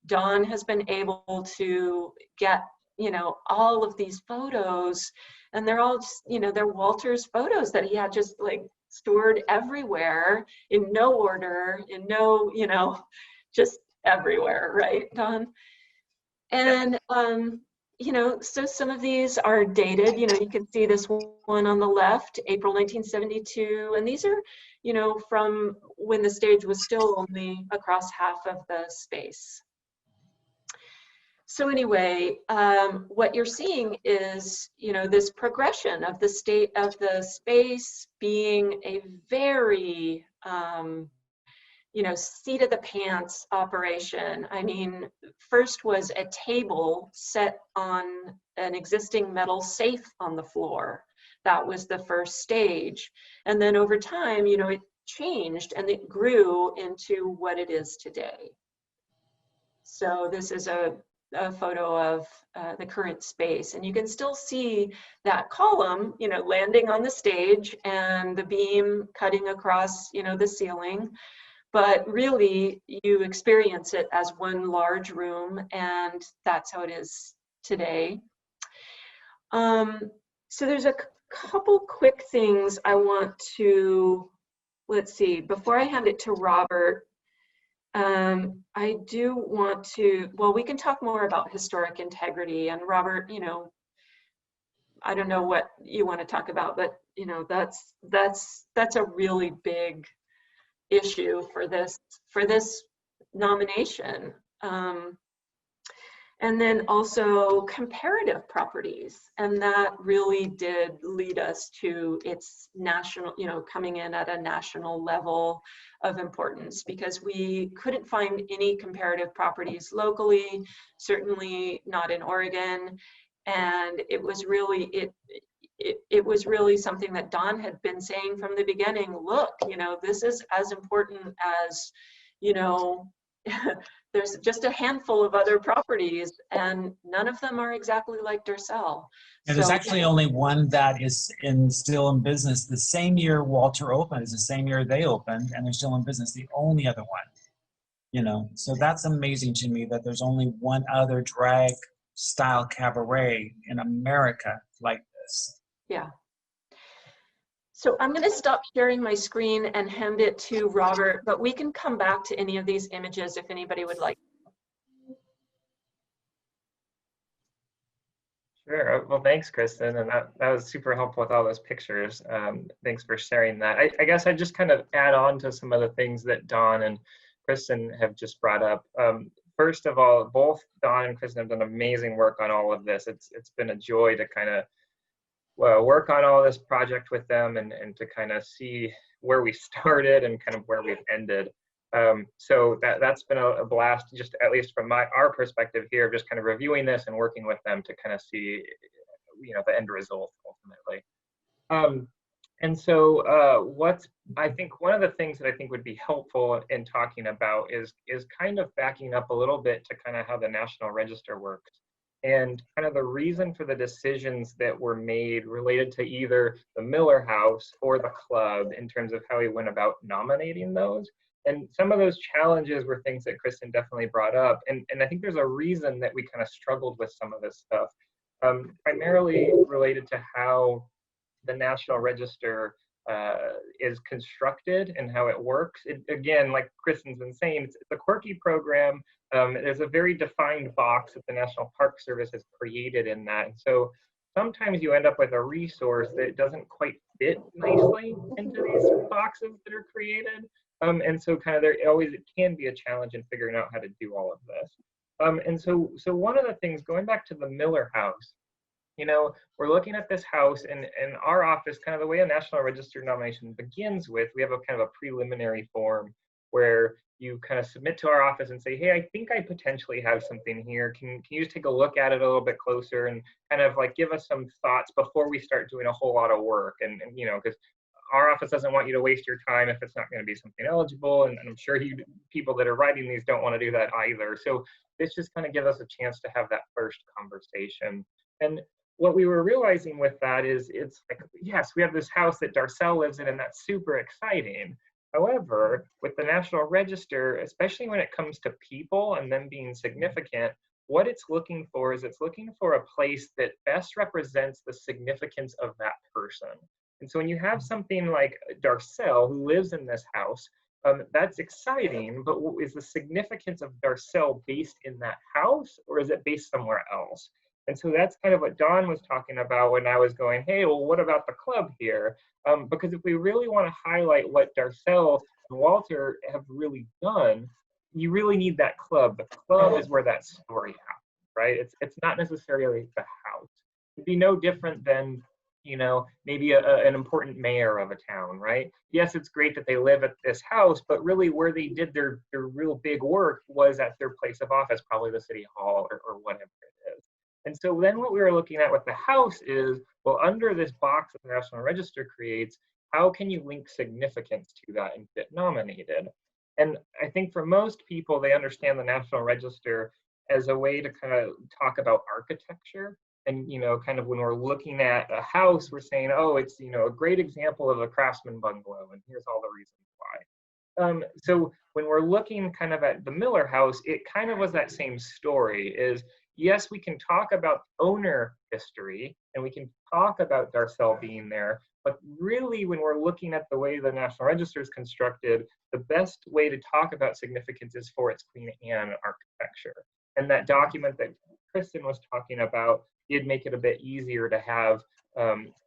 Dawn has been able to get all of these photos, and they're all just, they're Walter's photos that he had just like stored everywhere in no order, in no, just everywhere, right, Dawn? And so some of these are dated. You can see this one on the left, April 1972, and these are, from when the stage was still only across half of the space. So anyway, what you're seeing is, this progression of the space being a very you know, seat of the pants operation. I mean, first was a table set on an existing metal safe on the floor. That was the first stage. And then over time, you know, it changed and it grew into what it is today. So this is a photo of the current space, and you can still see that column, you know, landing on the stage and the beam cutting across, you know, the ceiling. But really, you experience it as one large room, and that's how it is today. So there's a couple quick things I want to, let's see, before I hand it to Robert, I do want to, well, we can talk more about historic integrity, and Robert, you know, I don't know what you want to talk about, but you know, that's a really big issue for this nomination. And then also comparative properties, and that really did lead us to its national, you know, coming in at a national level of importance, because we couldn't find any comparative properties locally, certainly not in Oregon. And it was really, it was really something that Don had been saying from the beginning. Look, you know, this is as important as, you know, there's just a handful of other properties, and none of them are exactly like Darcelle. And there's actually only one that is still in business. The same year Walter opened is the same year they opened, and they're still in business. The only other one, you know. So that's amazing to me that there's only one other drag style cabaret in America like this. Yeah. So I'm going to stop sharing my screen and hand it to Robert, but we can come back to any of these images if anybody would like. Sure. Well, thanks, Kristen. And that was super helpful with all those pictures. Thanks for sharing that. I guess I just kind of add on to some of the things that Dawn and Kristen have just brought up. First of all, both Dawn and Kristen have done amazing work on all of this. It's been a joy to kind of work on all this project with them and to kind of see where we started and kind of where we've ended. So that's been a blast, just at least from our perspective here, just kind of reviewing this and working with them to kind of see, you know, the end result ultimately. And so I think one of the things that I think would be helpful in talking about is kind of backing up a little bit to kind of how the National Register works, and kind of the reason for the decisions that were made related to either the Miller House or the club in terms of how we went about nominating those. And some of those challenges were things that Kristen definitely brought up. And I think there's a reason that we kind of struggled with some of this stuff, primarily related to how the National Register is constructed and how it works. Again, like Kristen's been saying, it's a quirky program. There's a very defined box that the National Park Service has created in that. And so sometimes you end up with a resource that doesn't quite fit nicely into these boxes that are created. And so kind of it can be a challenge in figuring out how to do all of this. And so one of the things, going back to the Miller House, you know, we're looking at this house, and our office, kind of the way a National Register nomination begins with, we have a kind of a preliminary form where you kind of submit to our office and say, hey, I think I potentially have something here. Can you just take a look at it a little bit closer and kind of like give us some thoughts before we start doing a whole lot of work? And you know, because our office doesn't want you to waste your time if it's not going to be something eligible. And I'm sure people that are writing these don't want to do that either. So this just kind of gives us a chance to have that first conversation. And what we were realizing with that is, it's like, yes, we have this house that Darcelle lives in, and that's super exciting. However, with the National Register, especially when it comes to people and them being significant, what it's looking for is it's looking for a place that best represents the significance of that person. And so when you have something like Darcelle, who lives in this house, that's exciting, but is the significance of Darcelle based in that house, or is it based somewhere else? And so that's kind of what Dawn was talking about when I was going, hey, well, what about the club here? Because if we really want to highlight what Darcelle and Walter have really done, you really need that club. The club is where that story happens, right? It's not necessarily the house. It'd be no different than you know, maybe an important mayor of a town, right? Yes, it's great that they live at this house, but really where they did their real big work was at their place of office, probably the city hall or whatever it is. And so then what we were looking at with the house is, well, under this box that the National Register creates, how can you link significance to that and get nominated? And I think for most people, they understand the National Register as a way to kind of talk about architecture. And, you know, kind of when we're looking at a house, we're saying, oh, it's, you know, a great example of a craftsman bungalow, and here's all the reasons why. So when we're looking kind of at the Miller house, it kind of was that same story is, yes, we can talk about owner history and we can talk about Darcelle being there, but really when we're looking at the way the National Register is constructed, the best way to talk about significance is for its Queen Anne architecture. And that document that Kristen was talking about did make it a bit easier to have,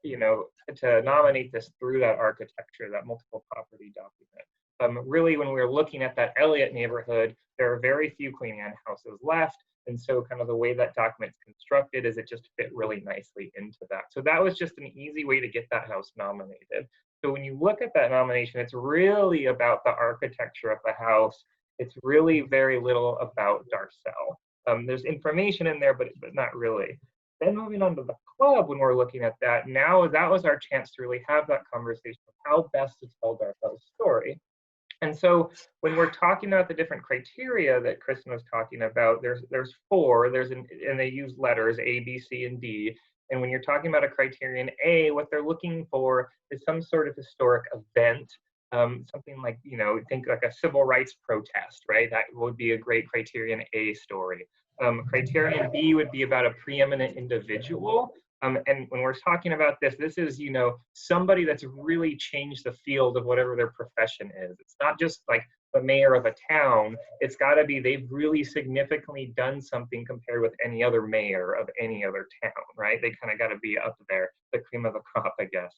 you know, to nominate this through that architecture, that multiple property document. Really, when we were looking at that Elliott neighborhood, there are very few Queen Anne houses left. And so kind of the way that document's constructed is it just fit really nicely into that. So that was just an easy way to get that house nominated. So when you look at that nomination, it's really about the architecture of the house. It's really very little about Darcelle. There's information in there, but not really. Then moving on to the club, when we're looking at that, now that was our chance to really have that conversation of how best to tell Darcelle's story. And so when we're talking about the different criteria that Kristen was talking about, there's four, and they use letters A, B, C, and D. And when you're talking about a criterion A, what they're looking for is some sort of historic event, something like, you know, think like a civil rights protest, right? That would be a great criterion A story. Criterion B would be about a preeminent individual. And when we're talking about this is, you know, somebody that's really changed the field of whatever their profession is. It's not just like the mayor of a town. It's got to be they've really significantly done something compared with any other mayor of any other town, right? They kind of got to be up there, the cream of the crop, I guess.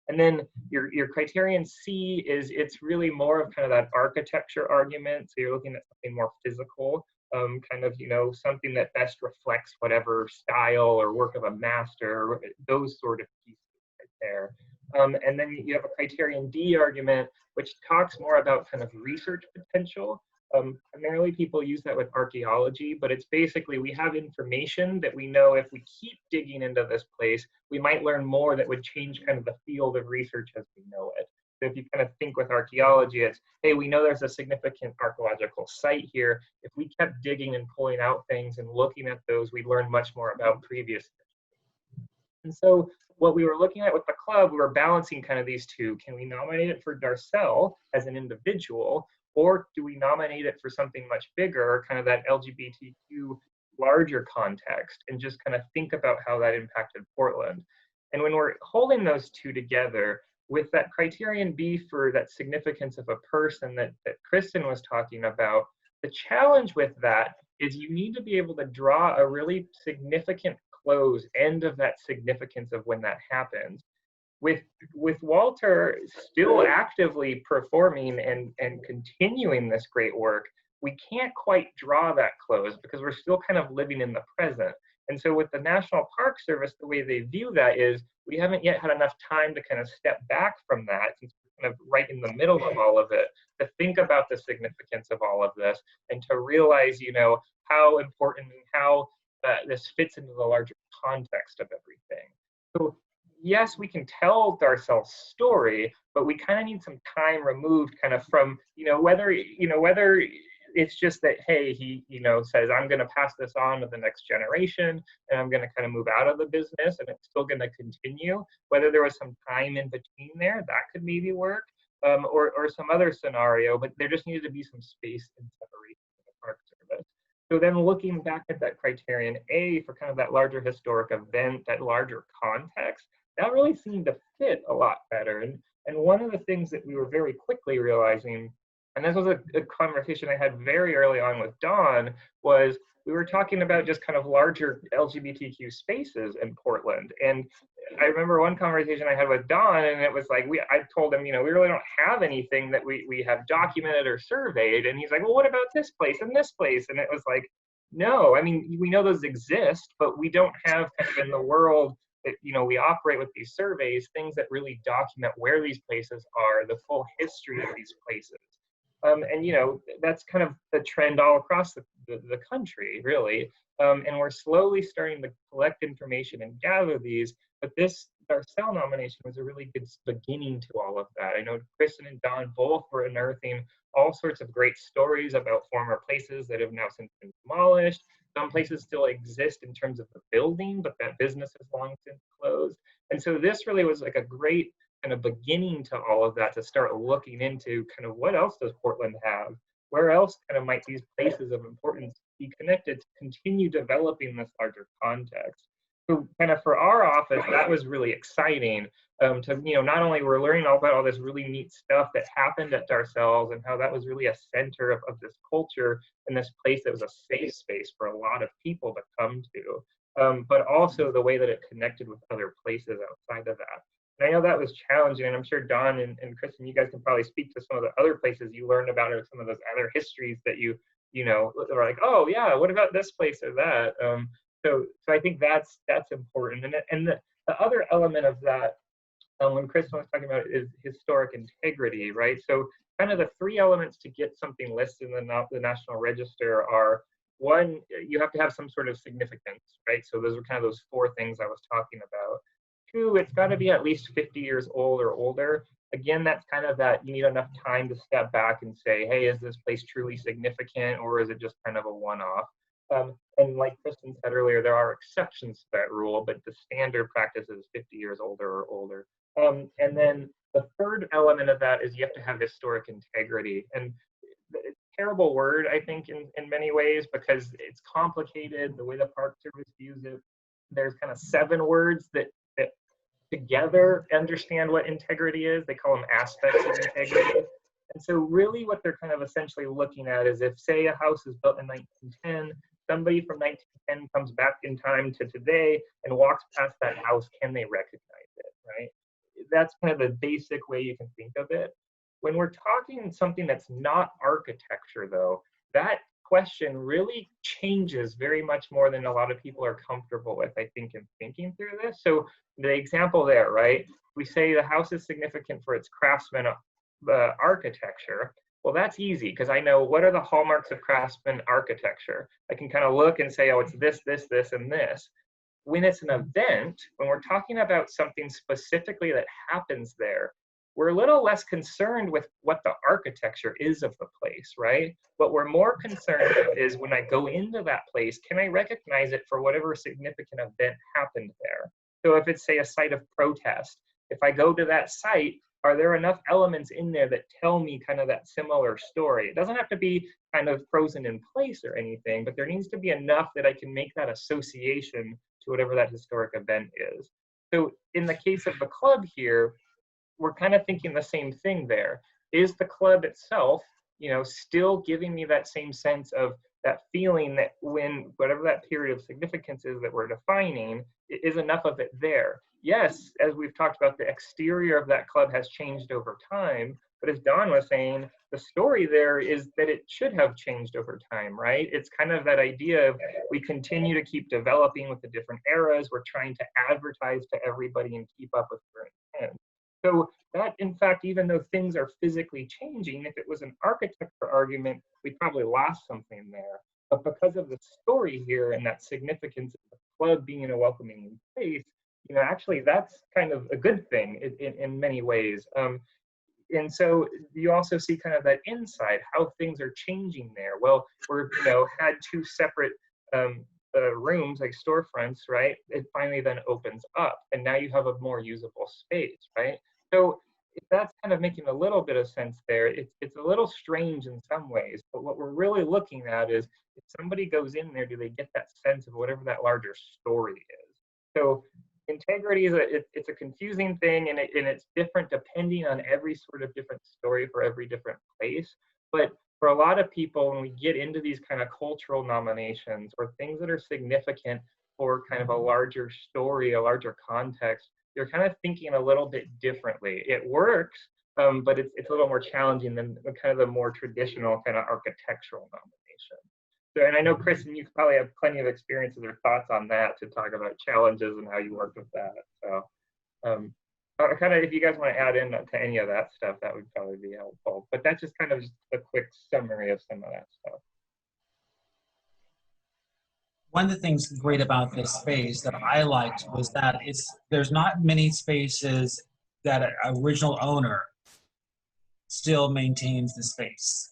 And then your criterion C is it's really more of kind of that architecture argument. So you're looking at something more physical. Kind of, you know, something that best reflects whatever style or work of a master, those sort of pieces right there. And then you have a criterion D argument, which talks more about kind of research potential. Primarily people use that with archaeology, but it's basically we have information that we know if we keep digging into this place, we might learn more that would change kind of the field of research as we know it. So if you kind of think with archaeology, it's, hey, we know there's a significant archaeological site here. If we kept digging and pulling out things and looking at those, we learned much more about previous history. And so what we were looking at with the club, we were balancing kind of these two. Can we nominate it for Darcelle as an individual, or do we nominate it for something much bigger, kind of that LGBTQ larger context, and just kind of think about how that impacted Portland? And when we're holding those two together, with that criterion B for that significance of a person that Kristen was talking about, the challenge with that is you need to be able to draw a really significant close end of that significance of when that happens. With Walter still actively performing and continuing this great work, we can't quite draw that close because we're still kind of living in the present. And so with the National Park Service, the way they view that is we haven't yet had enough time to kind of step back from that, since we're kind of right in the middle of all of it, to think about the significance of all of this and to realize, you know, how important and how this fits into the larger context of everything. So yes, we can tell Darcelle's story, but we kind of need some time removed kind of from, whether it's just that, hey, he, says, I'm going to pass this on to the next generation and I'm going to kind of move out of the business and it's still going to continue. Whether there was some time in between there, that could maybe work, or some other scenario, but there just needed to be some space and separation in the Park Service. So then looking back at that criterion A for kind of that larger historic event, that larger context, that really seemed to fit a lot better. And one of the things that we were very quickly realizing, and this was a conversation I had very early on with Dawn, was we were talking about just kind of larger LGBTQ spaces in Portland. And I remember one conversation I had with Dawn, and it was like, I told him, we really don't have anything that we have documented or surveyed. And he's like, well, what about this place and this place? And it was like, no, I mean, we know those exist, but we don't have kind of in the world that, you know, we operate with these surveys, things that really document where these places are, the full history of these places. And, you know, that's kind of the trend all across the country, really. And we're slowly starting to collect information and gather these. But this Darcelle nomination was a really good beginning to all of that. I know Kristen and Don both were unearthing all sorts of great stories about former places that have now since been demolished. Some places still exist in terms of the building, but that business has long since closed. And so this really was like a great kind of beginning to all of that, to start looking into kind of what else does Portland have? Where else kind of might these places of importance be connected to continue developing this larger context? So kind of for our office, that was really exciting to, you know, not only we're learning all about all this really neat stuff that happened at Darcelle's and how that was really a center of this culture and this place that was a safe space for a lot of people to come to, but also the way that it connected with other places outside of that. And I know that was challenging, and I'm sure Don and Kristen, you guys can probably speak to some of the other places you learned about, or some of those other histories that you know, are like, oh yeah, what about this place or that? So I think that's important. And the other element of that, when Kristen was talking about it, is historic integrity, right? So kind of the three elements to get something listed in the National Register are: one, you have to have some sort of significance, right? So those are kind of those four things I was talking about. Two, it's got to be at least 50 years old or older. Again, that's kind of that you need enough time to step back and say, hey, is this place truly significant, or is it just kind of a one-off? And like Kristen said earlier, there are exceptions to that rule, but the standard practice is 50 years older or older. And then the third element of that is you have to have historic integrity. And it's a terrible word, I think, in many ways, because it's complicated, the way the Park Service views it. There's kind of 7 words that together understand what integrity is. They call them aspects of integrity. And so really what they're kind of essentially looking at is, if, say, a house is built in 1910, somebody from 1910 comes back in time to today and walks past that house, can they recognize it, right? That's kind of the basic way you can think of it. When we're talking something that's not architecture, though, that question really changes very much more than a lot of people are comfortable with, I think, in thinking through this. So the example there, right? We say the house is significant for its craftsman architecture. Well, that's easy, because I know what are the hallmarks of craftsman architecture. I can kind of look and say, oh, it's this, this, this, and this. When it's an event, when we're talking about something specifically that happens there, we're a little less concerned with what the architecture is of the place, right? What we're more concerned with is, when I go into that place, can I recognize it for whatever significant event happened there? So if it's, say, a site of protest, if I go to that site, are there enough elements in there that tell me kind of that similar story? It doesn't have to be kind of frozen in place or anything, but there needs to be enough that I can make that association to whatever that historic event is. So in the case of the club here, we're kind of thinking the same thing there. Is the club itself, you know, still giving me that same sense of that feeling that when whatever that period of significance is that we're defining, is enough of it there? Yes, as we've talked about, the exterior of that club has changed over time, but as Don was saying, the story there is that it should have changed over time, right? It's kind of that idea of, we continue to keep developing with the different eras. We're trying to advertise to everybody and keep up with current trends. So that, in fact, even though things are physically changing, if it was an architecture argument, we probably lost something there. But because of the story here and that significance of the club being a welcoming place, you know, actually that's kind of a good thing in many ways. And so you also see kind of that inside, how things are changing there. Well, we're, you know, had 2 separate rooms, like storefronts, right? It finally then opens up, and now you have a more usable space, right? So if that's kind of making a little bit of sense there, it's a little strange in some ways, but what we're really looking at is, if somebody goes in there, do they get that sense of whatever that larger story is? So integrity is it's a confusing thing, and it's different depending on every sort of different story for every different place. But for a lot of people, when we get into these kind of cultural nominations or things that are significant for kind of a larger story, a larger context, you're kind of thinking a little bit differently. It works, but it's a little more challenging than kind of the more traditional kind of architectural nomination. So, and I know, Kristen, you probably have plenty of experiences or thoughts on that to talk about challenges and how you worked with that. So, kind of, if you guys want to add in to any of that stuff, that would probably be helpful. But that's just kind of just a quick summary of some of that stuff. One of the things great about this space that I liked was that there's not many spaces that an original owner still maintains the space.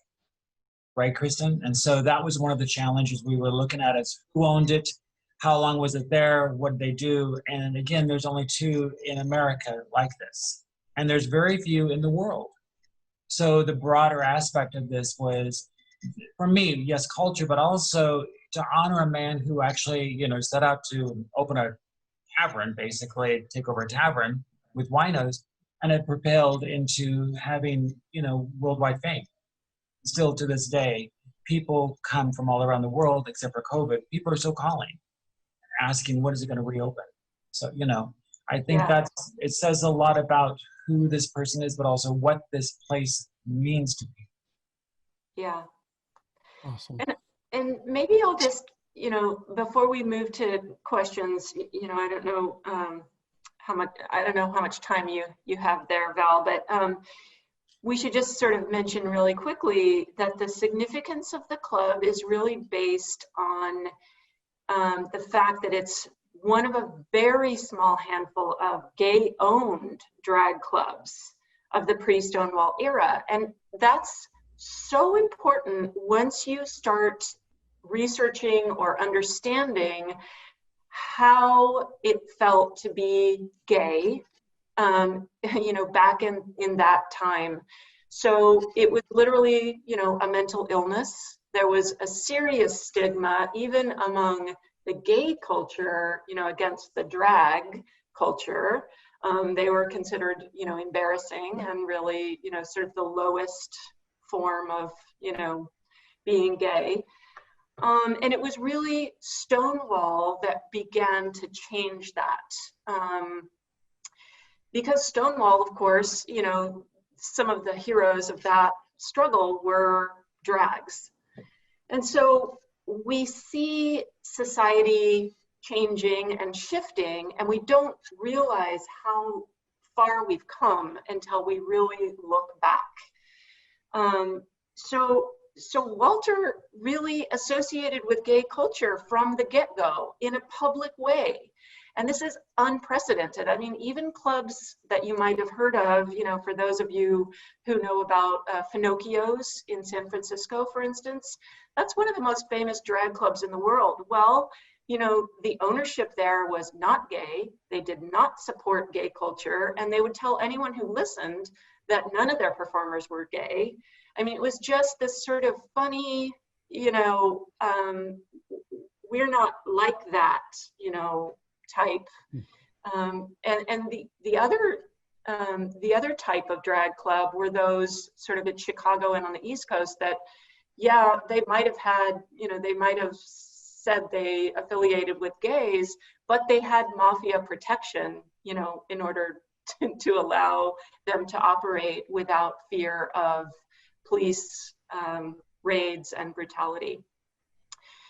Right, Kristen? And so that was one of the challenges we were looking at, is who owned it, how long was it there, what did they do? And again, there's only 2 in America like this. And there's very few in the world. So the broader aspect of this was, for me, yes, culture, but also to honor a man who actually, set out to open a tavern, basically, take over a tavern with winos, and it propelled into having, worldwide fame. Still to this day, people come from all around the world, except for COVID. People are still calling, asking, when is it going to reopen? So, I think it says a lot about who this person is, but also what this place means to me. Yeah. Awesome. And maybe I'll just, before we move to questions, I don't know how much time you have there, Val, but we should just sort of mention really quickly that the significance of the club is really based on the fact that it's one of a very small handful of gay-owned drag clubs of the pre-Stonewall era. And that's so important once you start researching or understanding how it felt to be gay, back in that time. So it was literally, a mental illness. There was a serious stigma, even among the gay culture, against the drag culture. They were considered, embarrassing and really, sort of the lowest form of, being gay. And it was really Stonewall that began to change that. Because Stonewall, of course, some of the heroes of that struggle were drags. And so we see society changing and shifting, and we don't realize how far we've come until we really look back. So Walter really associated with gay culture from the get-go in a public way. And this is unprecedented. I mean, even clubs that you might have heard of, for those of you who know about Finocchio's in San Francisco, for instance, that's one of the most famous drag clubs in the world. Well, the ownership there was not gay. They did not support gay culture. And they would tell anyone who listened that none of their performers were gay. I mean, it was just this sort of funny, we're not like that, type. And the other type of drag club were those sort of in Chicago and on the East Coast that, they might have had, they might have said they affiliated with gays, but they had mafia protection, in order to allow them to operate without fear of police raids and brutality.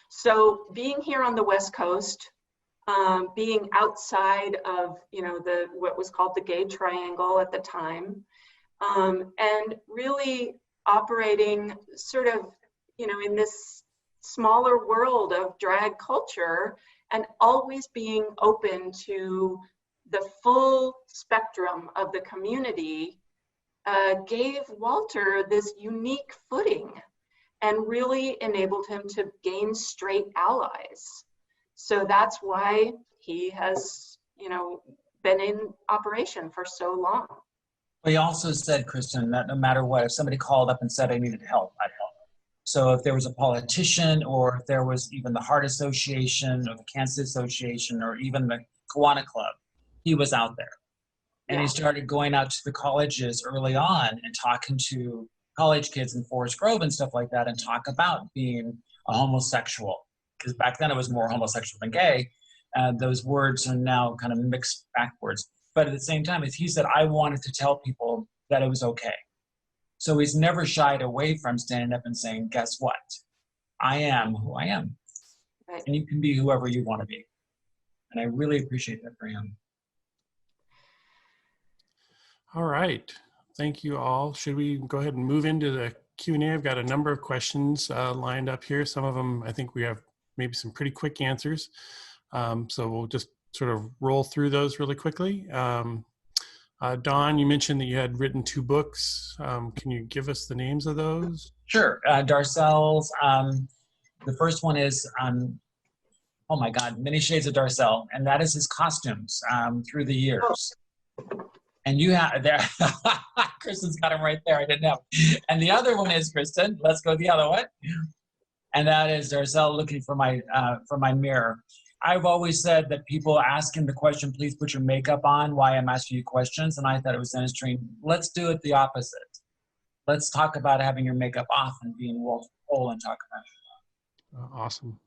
So being here on the West Coast, being outside of, what was called the gay triangle at the time, and really operating sort of, in this smaller world of drag culture, and always being open to the full spectrum of the community, gave Walter this unique footing and really enabled him to gain straight allies. So that's why he has, been in operation for so long. He also said, Kristen, that no matter what, if somebody called up and said I needed help, I'd help. So if there was a politician, or if there was even the Heart Association or the Cancer Association or even the Kiwanis Club, he was out there. And he started going out to the colleges early on and talking to college kids in Forest Grove and stuff like that, and talk about being a homosexual. Because back then it was more homosexual than gay. Those words are now kind of mixed backwards. But at the same time, he said, I wanted to tell people that it was okay. So he's never shied away from standing up and saying, guess what? I am who I am. Right. And you can be whoever you want to be. And I really appreciate that for him. All right. Thank you all. Should we go ahead and move into the Q&A? I've got a number of questions lined up here. Some of them, I think we have maybe some pretty quick answers. So we'll just sort of roll through those really quickly. Dawn, you mentioned that you had written 2 books. Can you give us the names of those? Sure. Darcelle's, the first one is, oh my God, Many Shades of Darcelle. And that is his costumes through the years. And you have, there, Kristen's got him right there, I didn't know. And the other one is, Kristen, let's go the other one. And that is Darcelle looking for my mirror. I've always said that people ask him the question, please put your makeup on, why I'm asking you questions. And I thought it was dentistry. Let's do it the opposite. Let's talk about having your makeup off and being Walter Cole and talk about it. Awesome.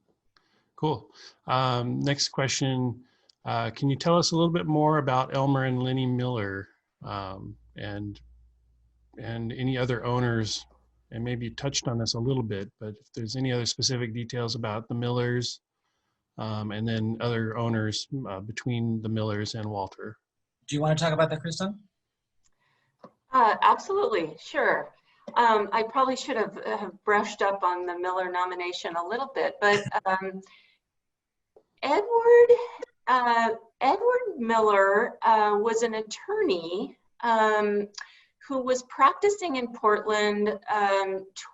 Cool. Next question. Can you tell us a little bit more about Elmer and Linnie Miller and any other owners? And maybe you touched on this a little bit, but if there's any other specific details about the Millers and then other owners between the Millers and Walter. Do you want to talk about that, Kristen? Absolutely, sure. I probably should have brushed up on the Miller nomination a little bit, but Edward Miller was an attorney who was practicing in Portland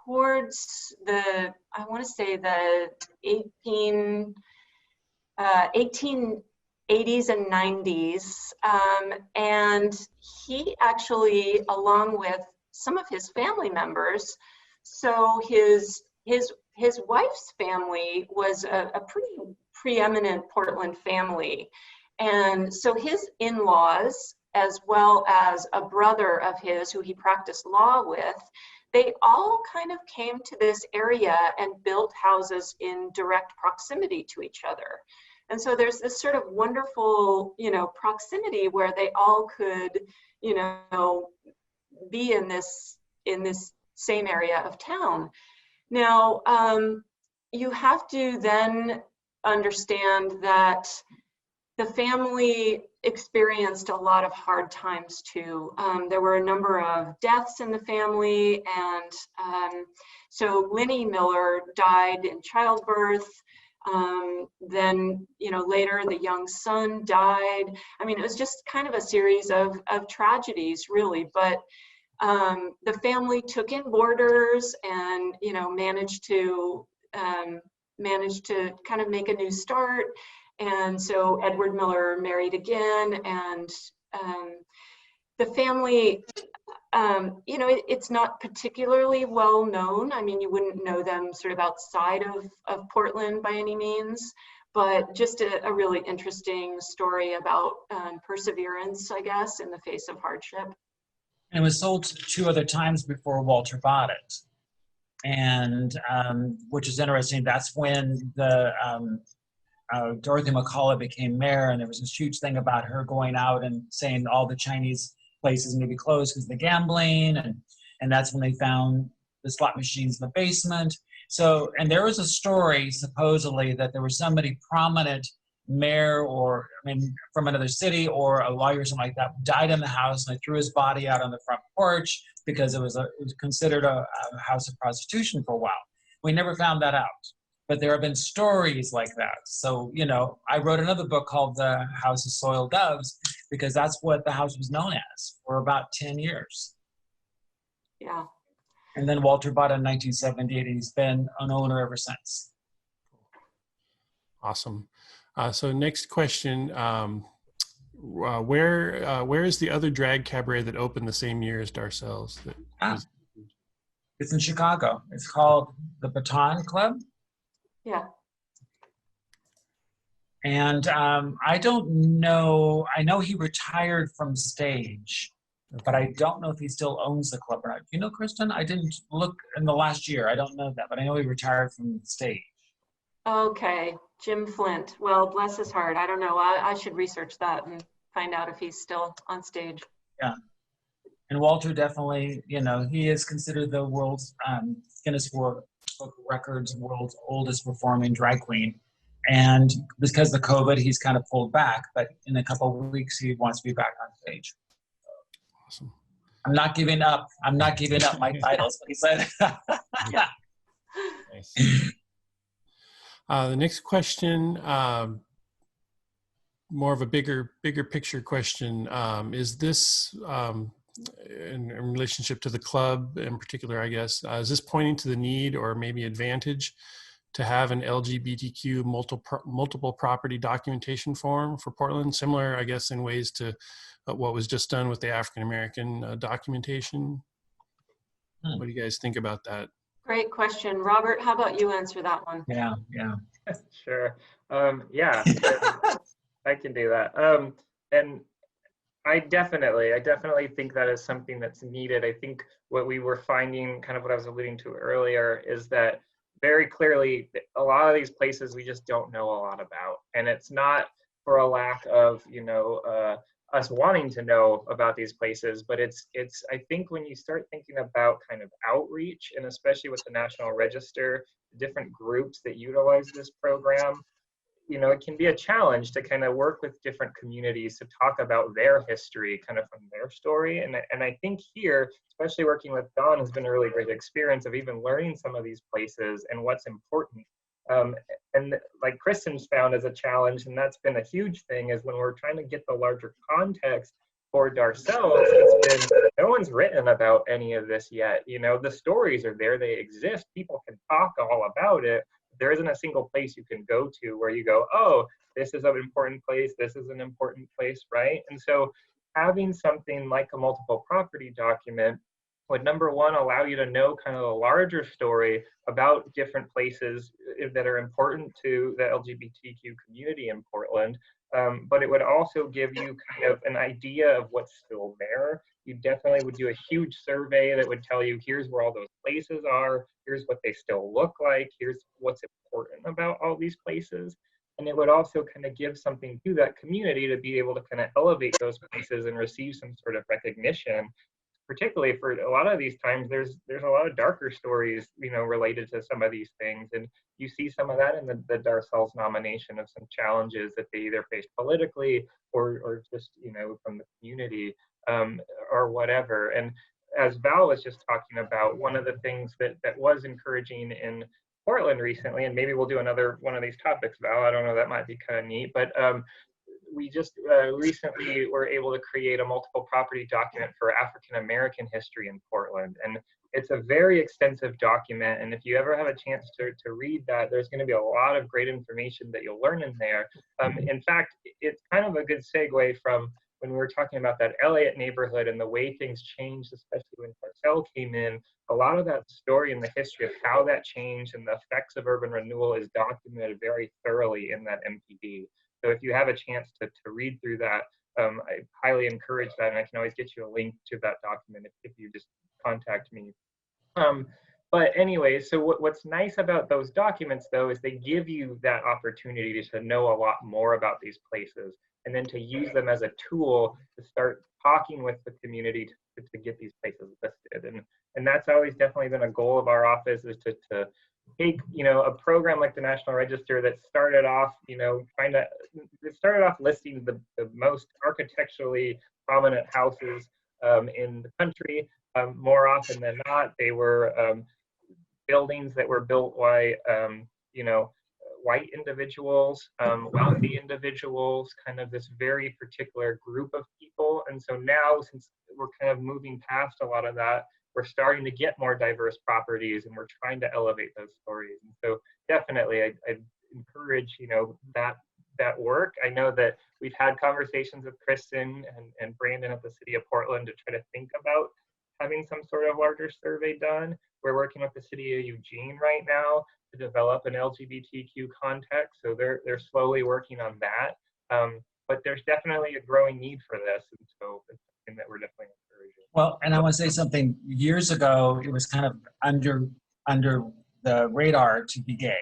towards the, I want to say the 1880s and 90s. And he actually, along with some of his family members, so his wife's family was a pretty preeminent Portland family. And so his in-laws, as well as a brother of his who he practiced law with, they all kind of came to this area and built houses in direct proximity to each other. And so there's this sort of wonderful, proximity where they all could, be in this same area of town. Now, you have to then understand that the family experienced a lot of hard times too. There were a number of deaths in the family, and so Linnie Miller died in childbirth. Then, later the young son died. I mean, it was just kind of a series of tragedies, really. But the family took in boarders and, managed to kind of make a new start. And so Edward Miller married again, and the family, it's not particularly well known. I mean, you wouldn't know them sort of outside of Portland by any means, but just a really interesting story about perseverance, I guess, in the face of hardship. And it was sold 2 other times before Walter bought it. And which is interesting, that's when the Dorothy McCullough became mayor, and there was this huge thing about her going out and saying all the Chinese places may be closed because of the gambling, and that's when they found the slot machines in the basement. So, and there was a story supposedly that there was somebody prominent, mayor or from another city or a lawyer or something like that, died in the house, and they threw his body out on the front porch because it was considered a house of prostitution for a while. We never found that out. But there have been stories like that. So, I wrote another book called The House of Soiled Doves because that's what the house was known as for about 10 years. Yeah. And then Walter bought it in 1978, and he's been an owner ever since. Awesome. So next question, where is the other drag cabaret that opened the same year as Darcelle's? It's in Chicago. It's called the Baton Club. Yeah. And I don't know, I know he retired from stage, but I don't know if he still owns the club or not. You know, Kristen, I didn't look in the last year. I don't know that, but I know he retired from stage. Okay, Jim Flint. Well, bless his heart. I don't know. I should research that and find out if he's still on stage. Yeah. And Walter definitely, he is considered the world's Guinness World Book of Records, world's oldest performing drag queen. And because of COVID, he's kind of pulled back, but in a couple of weeks, he wants to be back on stage. Awesome. I'm not giving up. I'm not giving up my titles, but he said. Nice. The next question, more of a bigger picture question. Is this, in relationship to the club in particular, I guess, is this pointing to the need or maybe advantage to have an LGBTQ multiple property documentation form for Portland, similar, I guess, in ways to what was just done with the African American documentation? What do you guys think about that? Great question. Robert, how about you answer that one? Yeah. Sure. Yeah, I can do that. And I definitely think that is something that's needed. I think what we were finding, kind of what I was alluding to earlier, is that very clearly a lot of these places we just don't know a lot about. And it's not for a lack of, us wanting to know about these places, but it's I think when you start thinking about kind of outreach, and especially with the National Register, different groups that utilize this program, it can be a challenge to kind of work with different communities to talk about their history, kind of from their story. And I think here, especially working with Dawn, has been a really great experience of even learning some of these places and what's important. And like Kristen's found as a challenge, and that's been a huge thing, is when we're trying to get the larger context for Darcelle, it's been, no one's written about any of this yet. The stories are there, they exist, people can talk all about it. There isn't a single place you can go to where you go, oh, this is an important place, this is an important place, right? And so having something like a multiple property document would, number one, allow you to know kind of a larger story about different places that are important to the LGBTQ community in Portland. But it would also give you kind of an idea of what's still there. You definitely would do a huge survey that would tell you, here's where all those places are, here's what they still look like, here's what's important about all these places. And it would also kind of give something to that community to be able to kind of elevate those places and receive some sort of recognition. Particularly for a lot of these times, there's a lot of darker stories, related to some of these things. And you see some of that in the Darcelle's nomination of some challenges that they either faced politically or just, from the community or whatever. And as Val was just talking about, one of the things that was encouraging in Portland recently, and maybe we'll do another one of these topics, Val, I don't know, that might be kind of neat, but we just recently were able to create a multiple property document for African American history in Portland. And it's a very extensive document. And if you ever have a chance to read that, there's going to be a lot of great information that you'll learn in there. In fact, it's kind of a good segue from when we were talking about that Elliott neighborhood and the way things changed, especially when Darcelle came in. A lot of that story and the history of how that changed and the effects of urban renewal is documented very thoroughly in that MPD. So if you have a chance to read through that, I highly encourage that, and I can always get you a link to that document if you just contact me. But anyway, so what's nice about those documents, though, is they give you that opportunity to know a lot more about these places, and then to use them as a tool to start talking with the community to get these places listed. And that's always definitely been a goal of our office, is to take, a program like the National Register that started off, it started off listing the most architecturally prominent houses in the country. More often than not, they were buildings that were built by, white individuals, wealthy individuals, kind of this very particular group of people. And so now, since we're kind of moving past a lot of that, we're starting to get more diverse properties, and we're trying to elevate those stories. And so definitely I'd encourage, that work. I know that we've had conversations with Kristen and Brandon at the City of Portland to try to think about having some sort of larger survey done. We're working with the City of Eugene right now to develop an LGBTQ context. So they're slowly working on that. But there's definitely a growing need for this. And so it's something that we're definitely encouraging. Well, and I want to say something. Years ago, it was kind of under the radar to be gay.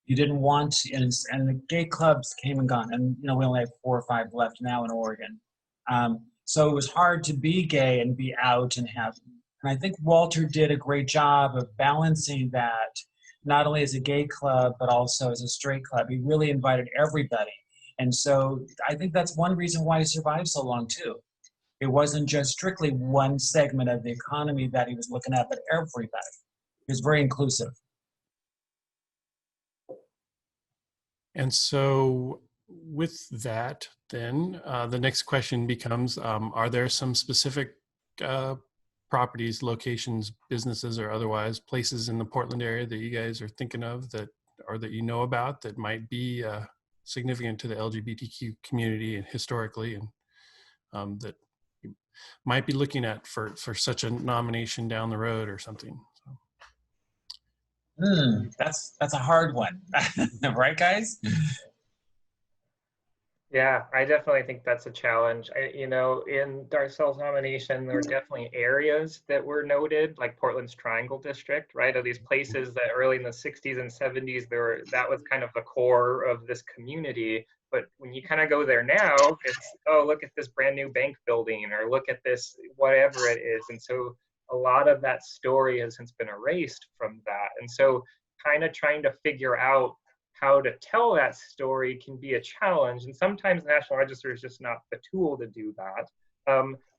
You didn't want to, and the gay clubs came and gone. And, we only have 4 or 5 left now in Oregon. So it was hard to be gay and be out and have. And I think Walter did a great job of balancing that not only as a gay club, but also as a straight club. He really invited everybody. And so I think that's one reason why he survived so long too. It wasn't just strictly one segment of the economy that he was looking at, but everybody. He was very inclusive. And so with that, then the next question becomes, are there some specific properties, locations, businesses, or otherwise places in the Portland area that you guys are thinking of that, or that you know about that might be significant to the LGBTQ community and historically, and that you might be looking at for such a nomination down the road or something? That's a hard one, right, guys? Yeah, I definitely think that's a challenge. You know, in Darcelle's nomination, there were definitely areas that were noted, like Portland's Triangle District, right? Of these places that early in the 60s and 70s, that was kind of the core of this community. But when you kind of go there now, it's, oh, look at this brand new bank building, or look at this, whatever it is. And so a lot of that story has since been erased from that. And so kind of trying to figure out how to tell that story can be a challenge. And sometimes the National Register is just not the tool to do that.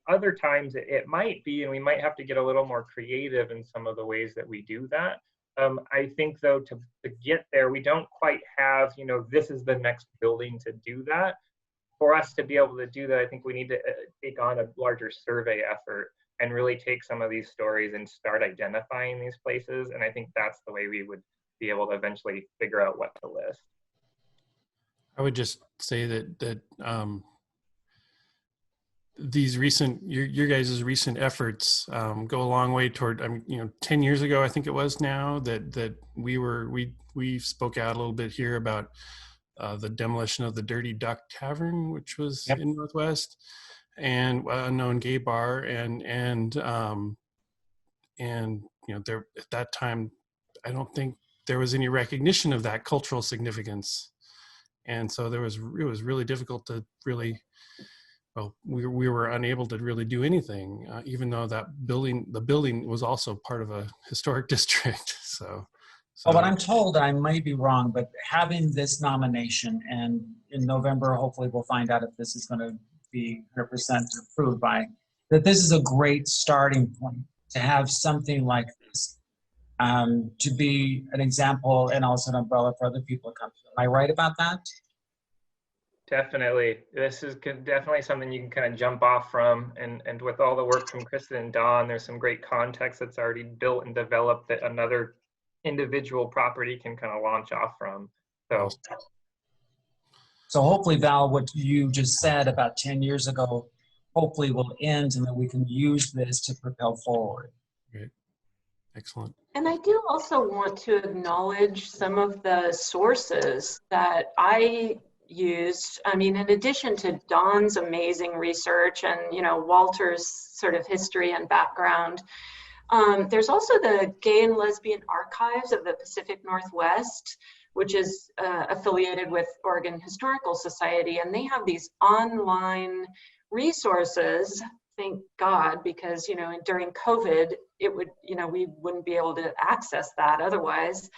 Other times it might be, and we might have to get a little more creative in some of the ways that we do that. I think though, to get there, we don't quite have, you know, this is the next building to do that. For us to be able to do that, I think we need to take on a larger survey effort and really take some of these stories and start identifying these places. And I think that's the way we would be able to eventually figure out what to list. I would just say that these recent, your guys' recent efforts go a long way toward, 10 years ago, I think it was now, that we spoke out a little bit here about the demolition of the Dirty Duck Tavern, which was in Northwest, and a known gay bar, and you know, there at that time, I don't think there was any recognition of that cultural significance, and so it was really difficult to really, well, we were unable to really do anything, even though the building was also part of a historic district. So Well, but I'm told, I might be wrong, but having this nomination, and in November, hopefully we'll find out if this is going to be 100% approved by, that this is a great starting point to have something like this, to be an example and also an umbrella for other people to come to. Am I right about that? Definitely. This is definitely something you can kind of jump off from. And with all the work from Kristen and Dawn, there's some great context that's already built and developed that another individual property can kind of launch off from. So hopefully, Val, what you just said about 10 years ago, hopefully will end, and that we can use this to propel forward. Great. Excellent. And I do also want to acknowledge some of the sources that I used. I mean, in addition to Dawn's amazing research and, you know, Walter's sort of history and background, there's also the Gay and Lesbian Archives of the Pacific Northwest, which is affiliated with Oregon Historical Society, and they have these online resources. Thank God, because, you know, during COVID, it would, you know, we wouldn't be able to access that otherwise.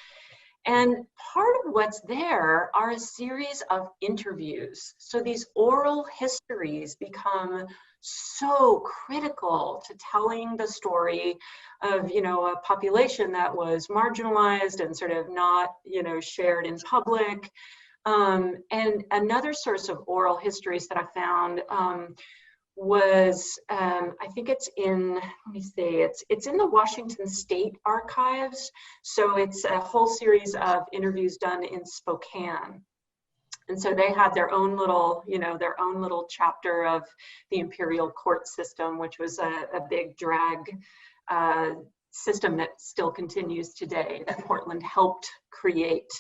And part of what's there are a series of interviews. So these oral histories become so critical to telling the story of, you know, a population that was marginalized and sort of not, you know, shared in public. And another source of oral histories that I found was, I think it's in, let me see, it's in the Washington State Archives. So it's a whole series of interviews done in Spokane. And so they had their own little, you know, their own little chapter of the imperial court system, which was a big drag system that still continues today, that Portland helped create.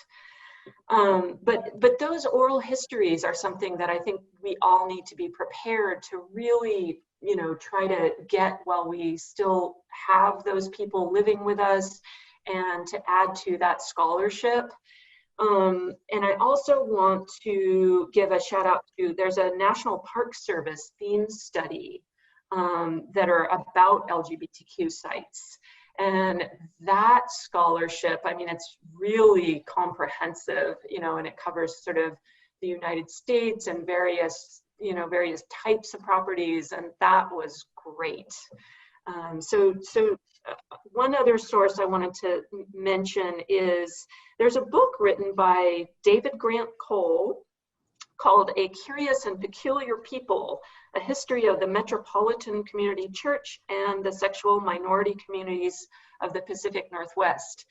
But those oral histories are something that I think we all need to be prepared to really, you know, try to get while we still have those people living with us, and to add to that scholarship. And I also want to give a shout out to, there's a National Park Service theme study that are about LGBTQ sites. And that scholarship, I mean, it's really comprehensive, you know, and it covers sort of the United States and various, you know, various types of properties, and that was great. One other source I wanted to mention is there's a book written by David Grant Cole called A Curious and Peculiar People, A History of the Metropolitan Community Church and the Sexual Minority Communities of the Pacific Northwest.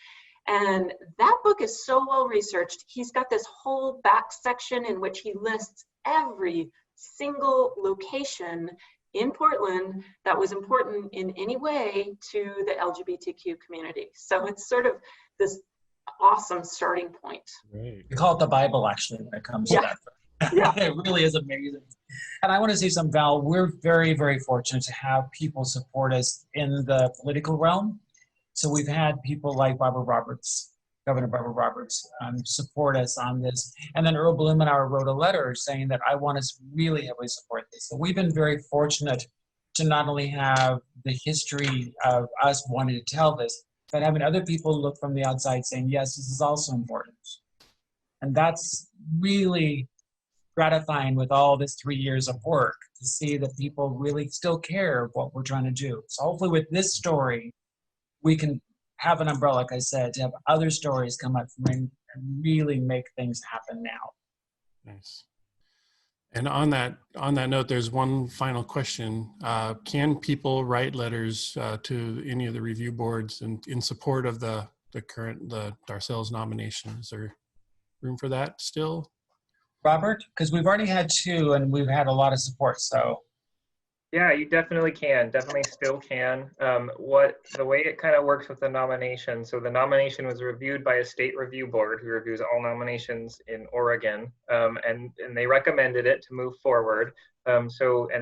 And that book is so well researched. He's got this whole back section in which he lists every single location in Portland that was important in any way to the LGBTQ community. So it's sort of this awesome starting point. Right. We call it the Bible, actually, when it comes to that. Yeah. It really is amazing. And I want to say something, Val, we're very, very fortunate to have people support us in the political realm. So we've had people like Governor Barbara Roberts, support us on this. And then Earl Blumenauer wrote a letter saying that I want us to really heavily support this. So we've been very fortunate to not only have the history of us wanting to tell this, but having other people look from the outside saying, yes, this is also important. And that's really gratifying with all this 3 years of work to see that people really still care what we're trying to do. So hopefully with this story, we can have an umbrella, like I said, to have other stories come up and really make things happen now. Nice. And on that note, there's one final question. Can people write letters to any of the review boards in support of the Darcelle's nomination? Is there room for that still? Robert, because we've already had 2 and we've had a lot of support, so. Yeah, you definitely can, definitely still can. The way it kind of works with the nomination, so the nomination was reviewed by a state review board who reviews all nominations in Oregon, and they recommended it to move forward. And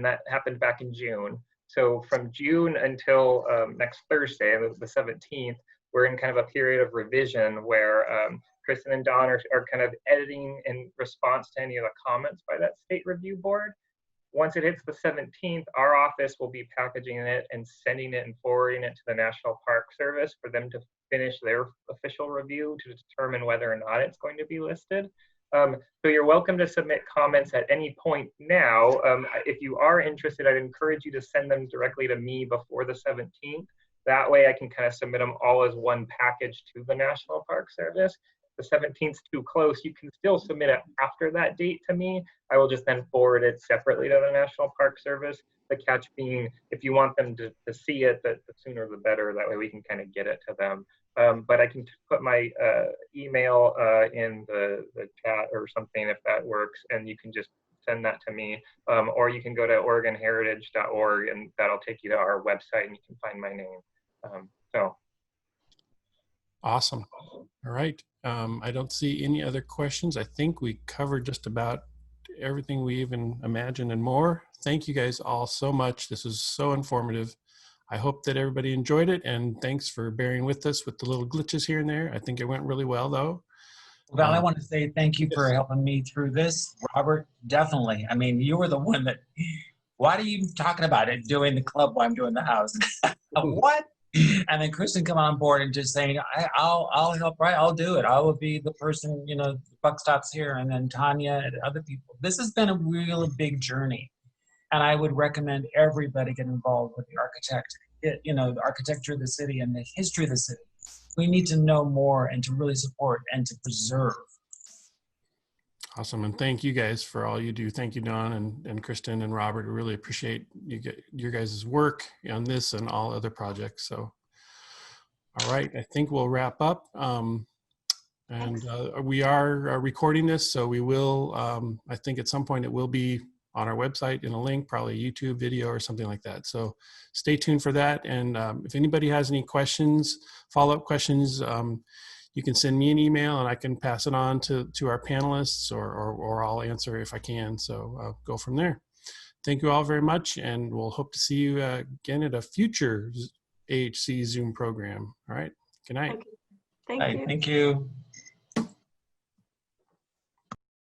that happened back in June. So from June until next Thursday, the 17th, we're in kind of a period of revision where Kristen and Don are kind of editing in response to any of the comments by that state review board. Once it hits the 17th, our office will be packaging it and sending it and forwarding it to the National Park Service for them to finish their official review to determine whether or not it's going to be listed. So you're welcome to submit comments at any point now. If you are interested, I'd encourage you to send them directly to me before the 17th. That way I can kind of submit them all as one package to the National Park Service. The 17th is too close, you can still submit it after that date to me. I will just then forward it separately to the National Park Service. The catch being, if you want them to see it, the sooner the better. That way we can kind of get it to them. But I can put my email in the chat or something if that works, and you can just send that to me. Or you can go to OregonHeritage.org and that'll take you to our website and you can find my name. Awesome. All right. I don't see any other questions. I think we covered just about everything we even imagined and more. Thank you guys all so much. This was so informative. I hope that everybody enjoyed it, and thanks for bearing with us with the little glitches here and there. I think it went really well though. Val, I want to say thank you for helping me through this. Robert, definitely. I mean, you were the one that, why are you even talking about it, doing the club while I'm doing the house? What? And then Kristen come on board and just saying, I'll help, right? I'll do it. I will be the person, you know, the buck stops here. And then Tanya and other people. This has been a really big journey. And I would recommend everybody get involved with the architect, you know, the architecture of the city and the history of the city. We need to know more and to really support and to preserve. Awesome. And thank you guys for all you do. Thank you, Don and Kristen and Robert. We really appreciate your guys' work on this and all other projects. So, all right, I think we'll wrap up. We are recording this, so we will, I think at some point it will be on our website in a link, probably a YouTube video or something like that. So stay tuned for that. And if anybody has any questions, follow-up questions, you can send me an email and I can pass it on to our panelists or I'll answer if I can. So I'll go from there. Thank you all very much. And we'll hope to see you again at a future AHC Zoom program. All right. Good night. Thank you. Thank you.